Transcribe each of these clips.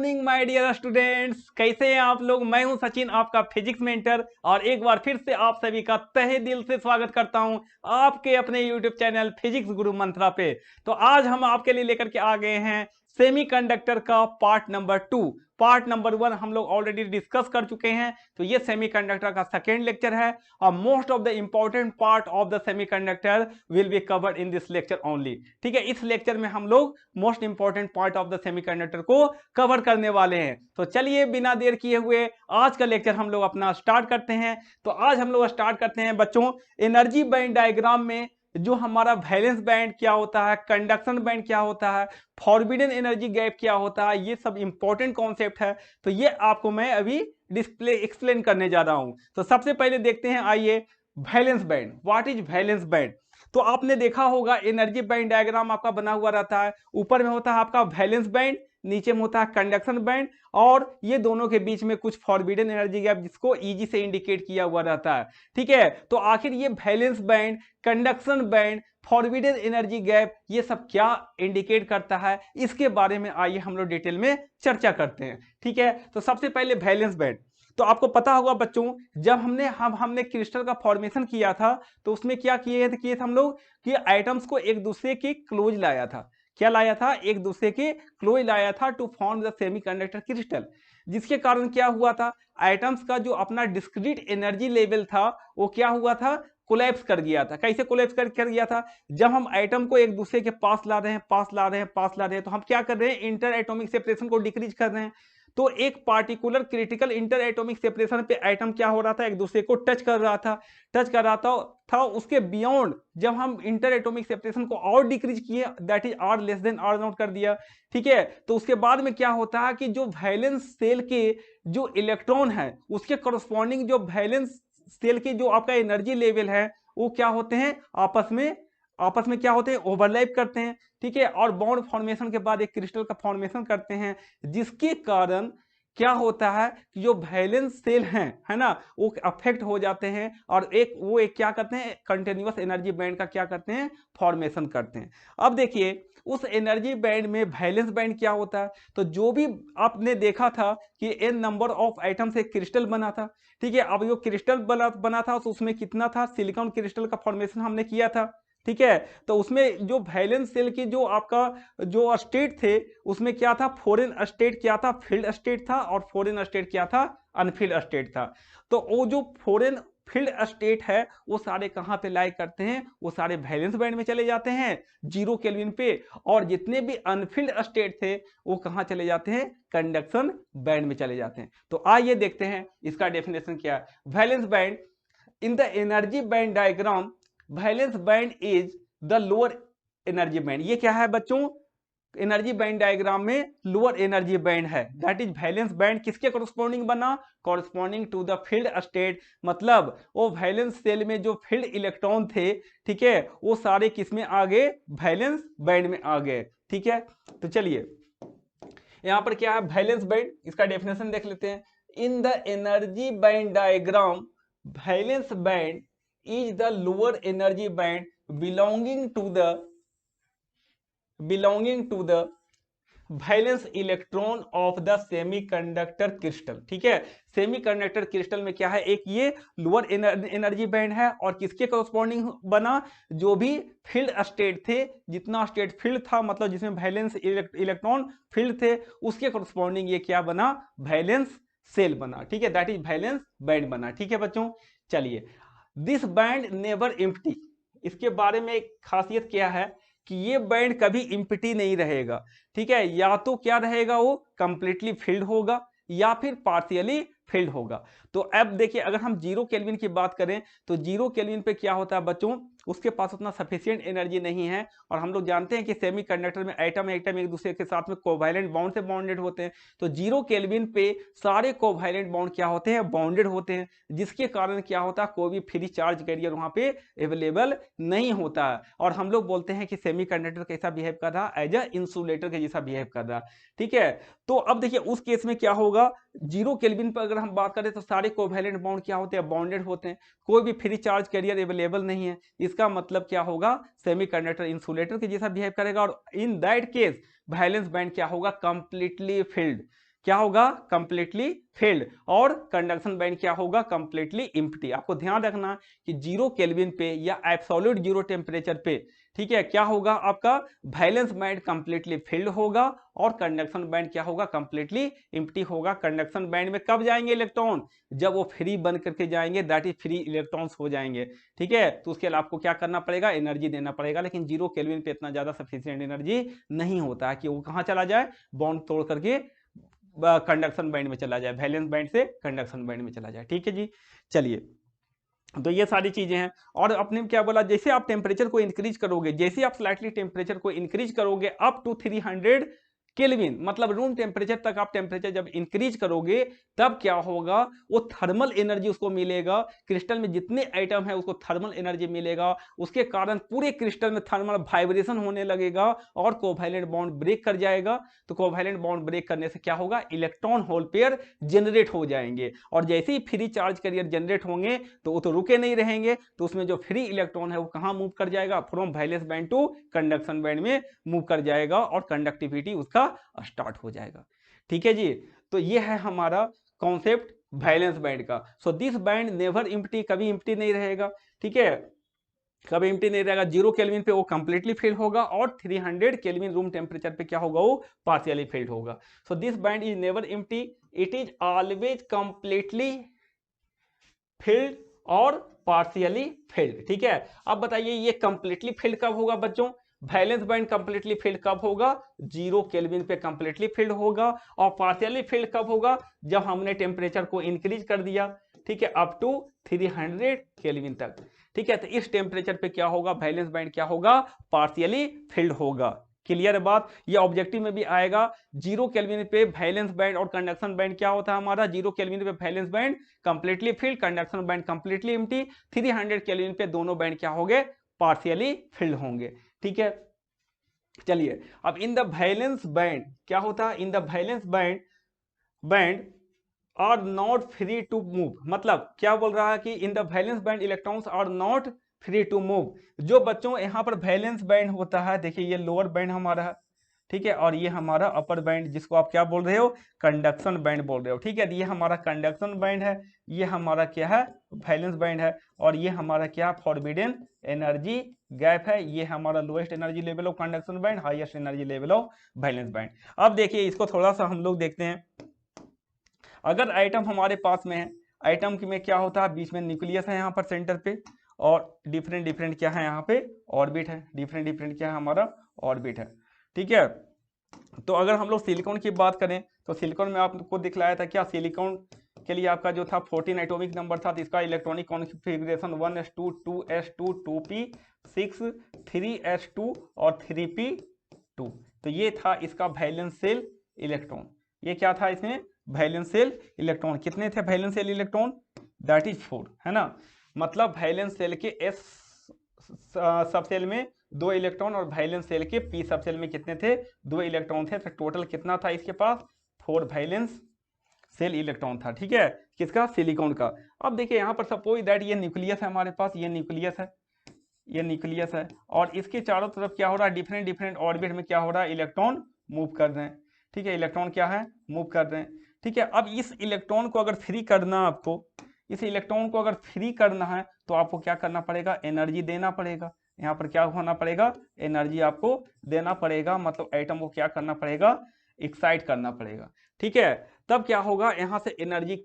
Morning my dear students, कैसे हैं आप लोग। मैं हूं सचिन, आपका फिजिक्स मेंटर, और एक बार फिर से आप सभी का तहे दिल से स्वागत करता हूं आपके अपने यूट्यूब चैनल फिजिक्स गुरु मंत्रा पे। तो आज हम आपके लिए लेकर के आ गए हैं सेमीकंडक्टर का पार्ट नंबर 2। पार्ट नंबर 1 हम लोग ऑलरेडी डिस्कस कर चुके हैं, तो ये सेमीकंडक्टर का सेकेंड लेक्चर है और most of the important part of the semiconductor will be covered in this lecture only. ठीक है, इस लेक्चर में हम लोग most important part of the semiconductor को कवर करने वाले हैं। तो चलिए बिना देर किए हुए आज का लेक्चर हम लोग अपना स्टार्ट करते हैं। तो आज हम लोग स्टार्ट करते हैं बच्चों एनर्जी बैंड डायग्राम में जो हमारा वैलेंस बैंड क्या होता है, कंडक्शन बैंड क्या होता है, फॉरबिडन एनर्जी गैप क्या होता है, ये सब इंपॉर्टेंट कॉन्सेप्ट है। तो ये आपको मैं अभी डिस्प्ले एक्सप्लेन करने जा रहा हूं। तो सबसे पहले देखते हैं, आइए valence band. What is valence band? तो आपने देखा होगा एनर्जी बैंड डायग्राम आपका बना हुआ रहता है, ऊपर में होता है आपका वैलेंस बैंड, नीचे में होता है कंडक्शन बैंड, और ये दोनों के बीच में कुछ फॉरबिडन एनर्जी गैप जिसको ईजी से इंडिकेट किया हुआ रहता है। ठीक है, तो आखिर ये valence band, conduction band, forbidden energy gap ये सब क्या इंडिकेट करता है, इसके बारे में आइए हम लोग डिटेल में चर्चा करते हैं। ठीक है, तो सबसे पहले वैलेंस बैंड। तो आपको पता होगा बच्चों, जब हमने क्रिस्टल का फॉर्मेशन किया था तो उसमें क्या किए थे हम लोग कि आइटम्स को एक दूसरे के क्लोज लाया था। क्या लाया था? एक दूसरे के क्लोज लाया था to form the semiconductor crystal. जिसके कारण क्या हुआ था, आइटम्स का जो अपना डिस्क्रीट एनर्जी लेवल था वो क्या हुआ था, कोलैप्स कर गया था। कैसे कोलैप्स कर गया था? जब हम आइटम को एक दूसरे के पास ला रहे हैं, पास ला रहे हैं, तो हम क्या कर रहे हैं, इंटर एटॉमिक सेपरेशन को डिक्रीज कर रहे हैं। तो एक particular critical inter atomic separation पे आइटम क्या हो रहा था, एक दूसरे को टच कर रहा था उसके बियॉन्ड जब हम इंटर एटॉमिक सेपरेशन को और डिक्रीज किए, that is R less than R naught कर दिया। ठीक है, तो उसके बाद में क्या होता है कि जो वैलेंस सेल के जो इलेक्ट्रॉन है उसके करस्पॉन्डिंग जो वैलेंस सेल की जो आपका एनर्जी लेवल है वो क्या होते हैं, आपस में क्या होते हैं, ओवरलैप करते हैं। ठीक है, और बॉन्ड फॉर्मेशन के बाद एक क्रिस्टल का फॉर्मेशन करते हैं, जिसके कारण क्या होता है कि जो वैलेंस सेल हैं, है ना, वो अफेक्ट हो जाते हैं और एक क्या करते हैं, कंटिन्यूअस एनर्जी बैंड का क्या करते हैं, फॉर्मेशन करते हैं। अब देखिए उस एनर्जी बैंड में वैलेंस बैंड क्या होता है, तो जो भी आपने देखा था कि एन नंबर ऑफ आइटम से क्रिस्टल बना था। ठीक है, अब जो क्रिस्टल बना था तो उसमें कितना था, सिलिकॉन क्रिस्टल का फॉर्मेशन हमने किया था। ठीक है, तो उसमें जो वैलेंस सेल की जो आपका जो स्टेट थे उसमें क्या था, फॉरेन स्टेट क्या था, फील्ड स्टेट था, और फॉरेन स्टेट क्या था, अनफील्ड स्टेट था। तो वो जो फॉरेन फील्ड स्टेट है वो सारे कहां पे लाई करते हैं, वो सारे वैलेंस बैंड में चले जाते हैं 0 केल्विन पे, और जितने भी अनफील्ड स्टेट थे वो कहां चले जाते हैं, कंडक्शन बैंड में चले जाते हैं। तो आइए देखते हैं इसका डेफिनेशन क्या है। Valence band in the energy band diagram, valence band is the lower energy band. ये क्या है बच्चों, एनर्जी बैंड डायग्राम में लोअर एनर्जी बैंड है, दैट इज वैलेंस बैंड। किसके कॉरस्पॉन्डिंग बना, corresponding to the filled state, मतलब वो वैलेंस सेल में जो फील्ड इलेक्ट्रॉन थे, ठीक है, वो सारे किस में आ गए, वैलेंस बैंड में आ गए। ठीक है, तो चलिए यहां पर क्या है वैलेंस बैंड, इसका डेफिनेशन देख लेते हैं। इन the energy band diagram, valence band is the lower energy band belonging to the valence electron of the semiconductor crystal. ठीक है, सेमीकंडक्टर क्रिस्टल में क्या है, एक ये लोअर एनर्जी बैंड है, और किसके कॉरस्पॉन्डिंग बना, जो भी फील्ड स्टेट थे, जितना स्टेट फील्ड था, मतलब जिसमें वैलेंस इलेक्ट्रॉन फील्ड थे, उसके कॉरस्पॉन्डिंग ये क्या बना, वैलेंस सेल बना। ठीक है, दैट इज वैलेंस बैंड बना। ठीक है बच्चों, चलिए दिस बैंड नेवर एम्प्टी, इसके बारे में एक खासियत क्या है कि ये बैंड कभी एम्प्टी नहीं रहेगा। ठीक है, या तो क्या रहेगा, वो कंप्लीटली फिल्ड होगा या फिर पार्शियली फिल्ड होगा। तो अब देखिए अगर हम 0 केल्विन की बात करें तो 0 केल्विन पे क्या होता है बच्चों, उसके पास उतना सफिशिएंट एनर्जी नहीं है, और हम लोग जानते हैं कि सेमीकंडक्टर में एटम एक दूसरे के साथ में कोवैलेंट बॉन्ड से बॉन्डेड होते हैं। तो 0 केल्विन पे सारे कोवैलेंट बॉन्ड क्या होते हैं, बॉन्डेड होते हैं, जिसके कारण क्या होता है, कोई भी फ्री चार्ज कैरियर वहां पे अवेलेबल नहीं होता है, और हम लोग बोलते हैं कि सेमीकंडक्टर कैसा बिहेव कर रहा है, एज अ इंसुलेटर के जैसा बिहेव कर रहा है। ठीक है, तो अब देखिए उस केस में क्या होगा, 0 केल्विन पर अगर हम बात करें तो सारे कोवैलेंट बॉन्ड क्या होते हैं, बॉन्डेड होते हैं, कोई भी फ्री चार्ज कैरियर अवेलेबल नहीं है। इसका मतलब क्या होगा, सेमीकंडक्टर इंसुलेटर के जैसा बिहेव करेगा, और in that case valence band क्या होगा, कंप्लीटली फिल्ड। क्या होगा, कंप्लीटली फिल्ड, और कंडक्शन बैंड क्या होगा, कंप्लीटली एम्प्टी। आपको ध्यान रखना कि 0 केल्विन पे या एब्सोल्यूट 0 टेम्परेचर पे, ठीक है, क्या होगा, आपका वैलेंस बैंड कंप्लीटली फिल्ड होगा और कंडक्शन बैंड क्या होगा, कंप्लीटली एम्प्टी होगा। कंडक्शन बैंड में कब जाएंगे इलेक्ट्रॉन, जब वो फ्री बन करके जाएंगे, दैट इज फ्री इलेक्ट्रॉन्स हो जाएंगे, ठीक है। तो उसके लिए आपको क्या करना पड़ेगा, एनर्जी देना पड़ेगा, लेकिन 0 केल्विन पे इतना ज्यादा सफिशिएंट एनर्जी नहीं होता है कि वो कहां चला जाए, बॉन्ड तोड़ करके कंडक्शन बैंड में चला जाए, वैलेंस बैंड से कंडक्शन बैंड में चला जाए, ठीक है जी। चलिए, तो ये सारी चीजें हैं। और अपने क्या बोला, जैसे आप टेम्परेचर को इंक्रीज करोगे, जैसे आप स्लाइटली टेम्परेचर को इंक्रीज करोगे अप टू 300 केल्विन, मतलब रूम टेम्परेचर तक आप टेम्परेचर जब इंक्रीज करोगे, तब क्या होगा, वो थर्मल एनर्जी उसको मिलेगा, क्रिस्टल में जितने आइटम है उसको थर्मल एनर्जी मिलेगा, उसके कारण पूरे क्रिस्टल में थर्मल वाइब्रेशन होने लगेगा और कोवैलेंट बॉन्ड ब्रेक कर जाएगा। तो कोवैलेंट बॉन्ड ब्रेक करने से क्या होगा, इलेक्ट्रॉन होल पेयर जनरेट हो जाएंगे, और जैसे ही फ्री चार्ज कैरियर जनरेट होंगे तो वो तो रुके नहीं रहेंगे, तो उसमें जो फ्री इलेक्ट्रॉन है वो कहां मूव कर जाएगा, from valence band to conduction band में मूव कर जाएगा, और कंडक्टिविटी उसका स्टार्ट हो जाएगा, ठीक है जी। तो ये है हमारा कॉन्सेप्ट वैलेंस बैंड का। So this band never empty, कभी एम्प्टी नहीं रहेगा, ठीक है, कभी एम्प्टी नहीं रहेगा। 0 केल्विन पे वो कंप्लीटली फिल होगा, और 300 केल्विन रूम टेम्परेचर पे क्या होगा, वो पार्शियली फिल्ड होगा। So this band is never empty, it is always completely filled और पार्शियली फिल्ड, ठीक है। अब बताइए ये कंप्लीटली फिल्ड कब होगा बच्चों, वैलेंस बैंड कंप्लीटली फिल्ड कब होगा, 0 केल्विन पे कंप्लीटली फिल्ड होगा, और पार्शियली फिल्ड कब होगा, जब हमने टेम्परेचर को इंक्रीज कर दिया, ठीक है, अप टू 300 केल्विन तक, ठीक है। तो इस टेम्परेचर पे क्या होगा, वैलेंस बैंड क्या होगा, पार्शियली फिल्ड होगा। क्लियर है बात, ये ऑब्जेक्टिव में भी आएगा। 0 केल्विन पे वैलेंस बैंड और कंडक्शन बैंड क्या होता है हमारा, 0 केल्विन पे valence band completely filled, conduction band completely empty, 300 kelvin पे दोनों बैंड क्या होंगे, पार्शियली फिल्ड होंगे, ठीक है। चलिए, अब इन द वैलेंस बैंड क्या होता है, in the valence band are not free to move, मतलब क्या बोल रहा है कि in the valence band electrons are not free to move. जो बच्चों यहाँ पर वैलेंस बैंड होता है, देखिए ये लोअर बैंड हमारा है, ठीक है, और ये हमारा अपर बैंड, जिसको आप क्या बोल रहे हो, कंडक्शन बैंड बोल रहे हो, ठीक है। ये हमारा कंडक्शन बैंड है, ये हमारा क्या है, वैलेंस बैंड है, और ये हमारा क्या, फॉरबिडन एनर्जी गैप है, ये हमारा lowest energy level of conduction band, highest energy level of valence band. अब देखिए इसको थोड़ा सा हम लोग देखते हैं। अगर आइटम हमारे पास में है, आइटम में क्या होता है, बीच में न्यूक्लियस है यहाँ पर सेंटर पे, और डिफरेंट डिफरेंट क्या है यहाँ पे, ऑर्बिट है, डिफरेंट डिफरेंट क्या है हमारा, ऑर्बिट है, ठीक है। तो अगर हम लोग सिलिकॉन की बात करें, तो सिलिकॉन में आपको दिखलाया था क्या, सिलिकॉन के लिए आपका जो था 14 एटॉमिक नंबर था, तो इसका electronic configuration 1s2 2s2 2p6 3s2 और 3p2। तो ये था इसका वैलेंस शेल इलेक्ट्रॉन, ये क्या था इसमें, वैलेंस शेल इलेक्ट्रॉन। कितने थे valence shell electron, that is 4, है ना। मतलब वैलेंस शेल के एस सब सेल में 2 इलेक्ट्रॉन, और वैलेंस शेल के पी सब सेल में कितने थे, 2 इलेक्ट्रॉन थे। तो टोटल कितना था इसके पास, 4 वैलेंस शेल इलेक्ट्रॉन था, ठीक है, किसका, सिलिकॉन का। अब देखिए यहाँ पर सपोज दैट ये न्यूक्लियस है हमारे पास, ये न्यूक्लियस है, ये न्यूक्लियस है, और इसके चारों तरफ क्या हो रहा है, डिफरेंट डिफरेंट ऑर्बिट में क्या हो रहा है, इलेक्ट्रॉन मूव कर रहे हैं, ठीक है, इलेक्ट्रॉन क्या है, मूव कर रहे हैं, ठीक है। अब इस इलेक्ट्रॉन को अगर फ्री करना आपको, इस इलेक्ट्रॉन को अगर फ्री करना है तो आपको क्या करना पड़ेगा, एनर्जी देना पड़ेगा। यहाँ पर क्या होना पड़ेगा, एनर्जी आपको देना पड़ेगा, मतलब एटम को क्या करना पड़ेगा, एक्साइट करना पड़ेगा, ठीक है। तब क्या होगा, यहाँ से एनर्जी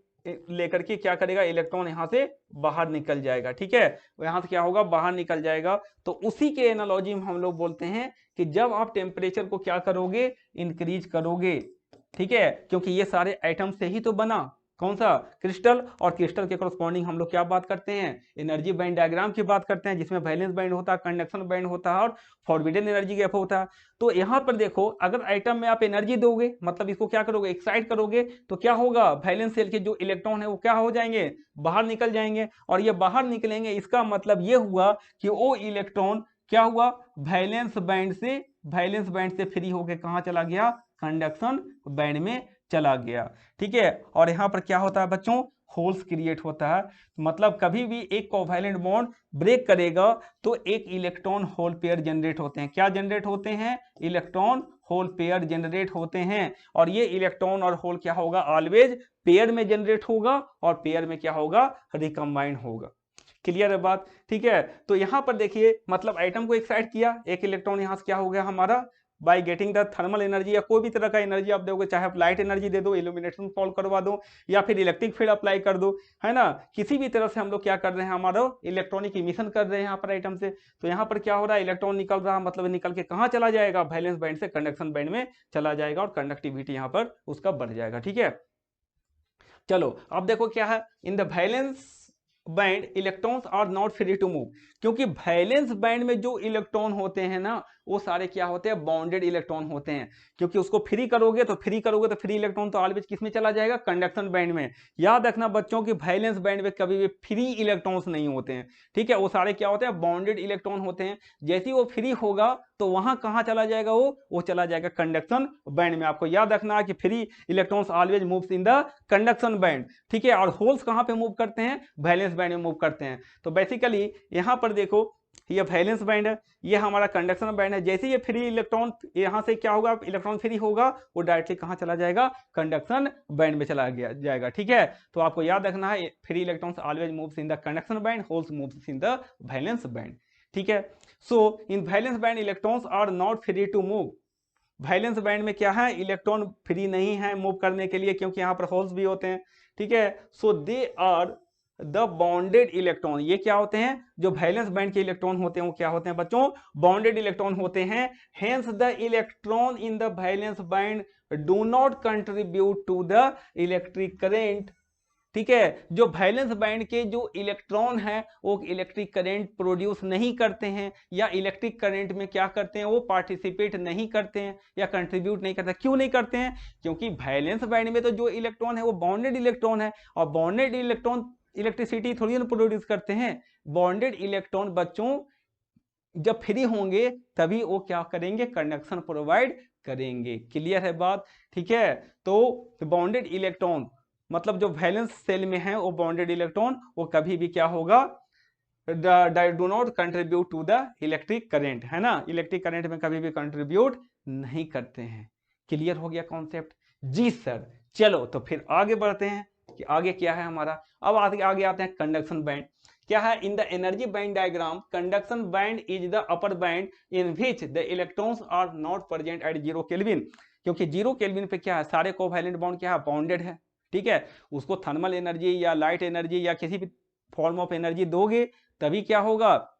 लेकर के क्या करेगा, इलेक्ट्रॉन यहाँ से बाहर निकल जाएगा, ठीक है, यहाँ से क्या होगा, बाहर निकल जाएगा। तो उसी के एनालॉजी में हम लोग बोलते हैं कि जब आप टेम्परेचर को क्या करोगे, इंक्रीज करोगे, ठीक है, क्योंकि ये सारे आइटम से ही तो बना, कौन सा, क्रिस्टल, और क्रिस्टल के कॉरस्पॉन्डिंग हम लोग क्या बात करते हैं, एनर्जी बैंड डायग्राम की बात करते हैं, जिसमें वैलेंस बैंड होता है, कंडक्शन बैंड होता है, और फॉरबिडन एनर्जी गैप होता है। तो यहाँ पर देखो, अगर आइटम में आप एनर्जी दोगे, मतलब इसको क्या करोगे, एक्साइट करोगे, तो क्या होगा, वैलेंस शेल के जो इलेक्ट्रॉन है वो क्या हो जाएंगे, बाहर निकल जाएंगे, और ये बाहर निकलेंगे, इसका मतलब ये हुआ कि वो इलेक्ट्रॉन क्या हुआ, वैलेंस बैंड से फ्री होके कहाँ चला गया, कंडक्शन बैंड में चला गया, ठीक है। और यहाँ पर क्या होता है बच्चों, होल्स क्रिएट होता है, मतलब कभी भी एक कोवैलेंट बॉन्ड ब्रेक करेगा तो एक इलेक्ट्रॉन होल पेयर जनरेट होते हैं। क्या जनरेट होते हैं, इलेक्ट्रॉन होल पेयर जनरेट होते हैं, और ये इलेक्ट्रॉन और होल क्या होगा, ऑलवेज पेयर में जनरेट होगा, और पेयर में क्या होगा, रिकम्बाइंड होगा। क्लियर है बात, ठीक है। तो यहां पर देखिए, मतलब एटम को एक्साइट किया, एक इलेक्ट्रॉन यहां से क्या हो गया हमारा, bye getting the thermal energy, या कोई भी तरह का एनर्जी आप दोगे, चाहे आप लाइट एनर्जी दे दो, इल्यूमिनेशन सॉल्व करवा दो, या फिर इलेक्ट्रिक फील्ड अप्लाई कर दो, है ना, किसी भी तरह से हम लोग क्या कर रहे हैं, हमारा इलेक्ट्रॉनिक इमिशन कर रहे हैं यहाँ पर आइटम से। तो यहाँ पर क्या हो रहा है, इलेक्ट्रॉन निकल रहा, मतलब निकल के कहाँ चला जाएगा, वैलेंस बैंड से कंडक्शन बैंड में चला जाएगा, और कंडक्टिविटी यहाँ पर उसका बढ़ जाएगा, ठीक है। चलो अब देखो क्या है, in the valence band electrons are not free to move, क्योंकि वैलेंस बैंड में जो इलेक्ट्रॉन होते हैं ना, वो सारे क्या होते हैं, बॉन्डेड इलेक्ट्रॉन होते हैं, क्योंकि उसको फ्री करोगे तो फ्री इलेक्ट्रॉन तो ऑलवेज किस में चला जाएगा, कंडक्शन बैंड में। याद रखना बच्चों की वैलेंस बैंड में कभी भी फ्री इलेक्ट्रॉन्स नहीं होते हैं, ठीक है, वो सारे क्या होते हैं, बॉन्डेड इलेक्ट्रॉन होते हैं। जैसे ही वो फ्री होगा तो वहां कहां चला जाएगा, वो चला जाएगा कंडक्शन बैंड में। आपको याद रखना है कि free electrons always moves in the conduction band, ठीक है, और होल्स कहां पे मूव करते हैं, वैलेंस बैंड में मूव करते हैं। तो बेसिकली यहां पर देखो, ये वैलेंस बैंड है, ये हमारा कंडक्शन बैंड है। जैसे ये फ्री इलेक्ट्रॉन यहां से क्या होगा, इलेक्ट्रॉन फ्री होगा, वो डायरेक्टली कहां चला जाएगा, कंडक्शन बैंड में चला जाएगा, ठीक है। तो आपको याद रखना है, free electrons always moves in the conduction band, holes moves in the valence band, ठीक है। So in valence band electrons are not free to move, valence band में क्या है, इलेक्ट्रॉन फ्री नहीं है मूव करने के लिए, क्योंकि यहां पर होल्स भी होते हैं, ठीक है। So they are the bonded electron, ये क्या होते हैं, जो वैलेंस बैंड के इलेक्ट्रॉन होते हैं वो क्या होते हैं बच्चों, बॉन्डेड इलेक्ट्रॉन होते हैं। Hence the electron in the valence band do not contribute to the electric current, ठीक है। जो वैलेंस बैंड के जो इलेक्ट्रॉन हैं वो इलेक्ट्रिक करंट प्रोड्यूस नहीं करते हैं, या इलेक्ट्रिक करंट में क्या करते हैं, वो पार्टिसिपेट नहीं करते हैं, या कंट्रीब्यूट नहीं करते। क्यों नहीं करते हैं, क्योंकि वैलेंस बैंड में तो जो इलेक्ट्रॉन है वो बॉन्डेड इलेक्ट्रॉन है, और बॉन्डेड इलेक्ट्रॉन इलेक्ट्रिसिटी थोड़ी ना प्रोड्यूस करते हैं। बॉन्डेड इलेक्ट्रॉन बच्चों जब फ्री होंगे तभी वो क्या करेंगे, कंडक्शन प्रोवाइड करेंगे। क्लियर है बात, ठीक है। तो बॉन्डेड इलेक्ट्रॉन मतलब जो वैलेंस सेल में है वो बॉन्डेड इलेक्ट्रॉन, वो कभी भी क्या होगा, do not contribute to the electric current, है ना, इलेक्ट्रिक करंट में कभी भी कंट्रीब्यूट नहीं करते हैं। क्लियर हो गया कॉन्सेप्ट, जी सर। चलो तो फिर आगे बढ़ते हैं कि आगे क्या है हमारा। अब आगे आते हैं कंडक्शन बैंड। क्या है, in the energy band diagram conduction band is the upper band in which the electrons are not present at 0 kelvin, क्योंकि 0 केल्विन पे क्या है, सारे कोवैलेंट बॉन्ड क्या है, बॉन्डेड है, ठीक है। उसको थर्मल एनर्जी या लाइट एनर्जी या किसी भी फॉर्म ऑफ एनर्जी दोगे तभी क्या होगा,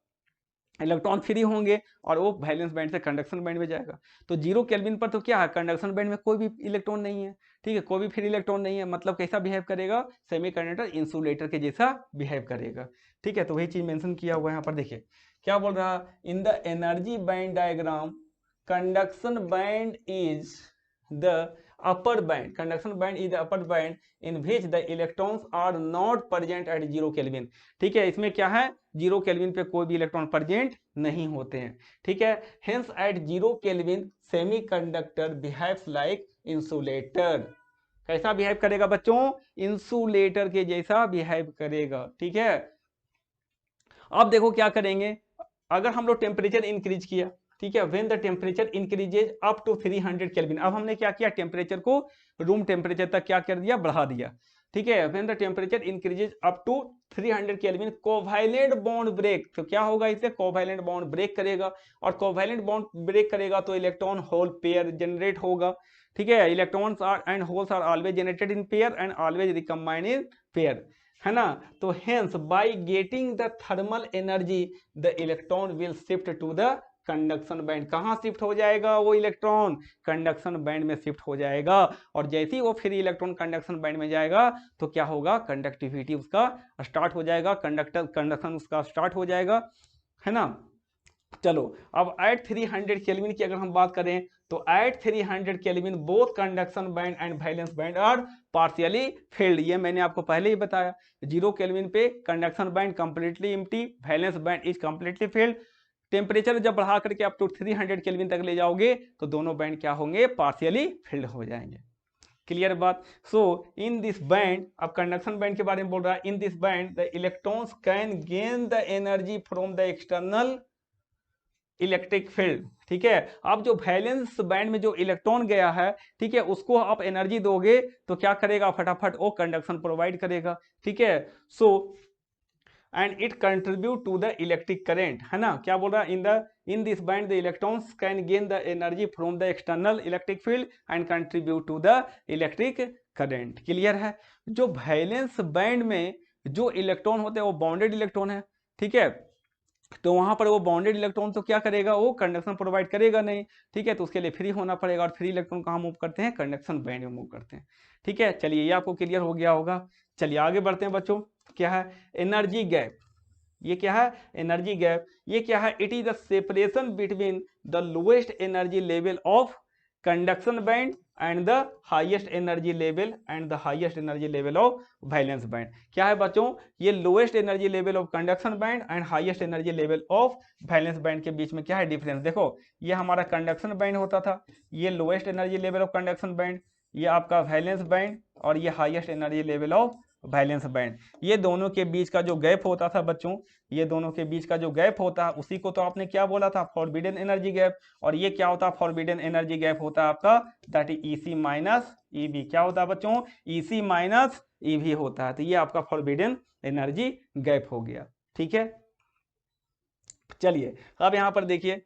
इलेक्ट्रॉन फ्री होंगे, और वो वैलेंस बैंड से कंडक्शन बैंड में जाएगा। तो 0 केल्विन पर तो क्या है, कंडक्शन बैंड में कोई भी इलेक्ट्रॉन नहीं है, ठीक है, कोई भी फ्री इलेक्ट्रॉन नहीं है, मतलब कैसा बिहेव करेगा, सेमीकंडक्टर इंसुलेटर के जैसा बिहेव करेगा, ठीक है। तो वही चीज मेंशन किया हुआ है यहाँ पर, देखिए क्या बोल रहा है, in the energy band diagram conduction band is the upper band, conduction band is the upper band in which the electrons are not present at 0 Kelvin, ठीक है। इसमें क्या है, 0 केल्विन पे कोई भी इलेक्ट्रॉन प्रेजेंट नहीं होते हैं, ठीक है। Hence at 0 kelvin semiconductor behaves like insulator, कैसा बिहेव करेगा बच्चों, इंसुलेटर के जैसा बिहेव करेगा, ठीक है। अब देखो क्या करेंगे, अगर हम लोग टेम्परेचर इंक्रीज किया, ठीक है, when the temperature increases up to 300 kelvin, अब हमने क्या किया, टेम्परेचर को रूम टेम्परेचर तक क्या कर दिया, बढ़ा दिया, ठीक है। When the temperature increases up to 300 kelvin covalent bond break, तो क्या होगा, इससे कोवैलेंट बॉन्ड ब्रेक करेगा, और कोवैलेंट बॉन्ड ब्रेक करेगा तो इलेक्ट्रॉन होल पेयर जनरेट होगा, ठीक है। Electrons are and holes are always generated in pair and always recombined in pair, है ना। तो hence by getting the thermal energy the electron will shift to the conduction band, कहां shift हो जाएगा वो इलेक्ट्रॉन, कंडक्शन बैंड में shift हो जाएगा, और जैसे ही वो फ्री इलेक्ट्रॉन कंडक्शन बैंड में जाएगा तो क्या होगा, कंडक्टिविटी उसका स्टार्ट हो जाएगा, कंडक्शन उसका स्टार्ट हो जाएगा, है ना। चलो अब एट 300 केल्विन की अगर हम बात करें तो at 300 kelvin both conduction band and valence band are partially filled, ये मैंने आपको पहले ही बताया। 0 केल्विन पे conduction band completely empty, valence band is completely filled. Temperature जब बढ़ा करके आप टू 300 केल्विन तक ले जाओगे तो दोनों बैंड क्या होंगे, पार्शियली फिल्ड हो जाएंगे। क्लियर बात। सो इन दिस बैंड, अब कंडक्शन बैंड के बारे में बोल रहा है, in this band the electrons can gain the energy from the external electric field. ठीक है, अब जो वैलेंस बैंड में जो इलेक्ट्रॉन गया है, ठीक है, उसको आप एनर्जी दोगे तो क्या करेगा, फटाफट वो कंडक्शन प्रोवाइड करेगा। ठीक है, so and it contribute to the electric current, है ना, क्या बोल रहा है, in this band the electrons can gain the energy from the external electric field and contribute to the electric current. Clear है। जो वैलेंस बैंड में जो इलेक्ट्रॉन होते हैं वो बाउंडेड इलेक्ट्रॉन है। ठीक है, तो वहां पर वो बाउंडेड इलेक्ट्रॉन तो क्या करेगा, वो कंडक्शन प्रोवाइड करेगा नहीं। ठीक है, तो उसके लिए फ्री होना पड़ेगा, और फ्री इलेक्ट्रॉन कहाँ मूव करते हैं, कंडक्शन बैंड में मूव करते हैं। ठीक है, चलिए ये आपको क्लियर हो गया होगा। चलिए आगे बढ़ते हैं बच्चों। क्या है एनर्जी गैप, ये क्या है एनर्जी गैप, ये क्या है, it is the separation between the lowest energy level of conduction band and the highest energy level of valence band. क्या है बच्चों, ये lowest energy level of conduction band and highest energy level of valence band के बीच में क्या है difference. देखो ये हमारा कंडक्शन बैंड होता था, ये lowest energy level of conduction band, ये आपका वैलेंस बैंड, और ये highest energy level of valence band. ये दोनों के बीच का जो गैप होता था बच्चों, ये दोनों के बीच का जो गैप होता है उसी को तो आपने क्या बोला था, फॉरबिडन एनर्जी गैप। और ये क्या होता है, फॉरबिडन एनर्जी गैप होता है आपका that is EC minus EV. क्या होता है बच्चों, ईसी माइनस ईवी होता है। तो ये आपका फॉरबिडन एनर्जी गैप हो गया। ठीक है, चलिए अब यहां पर देखिए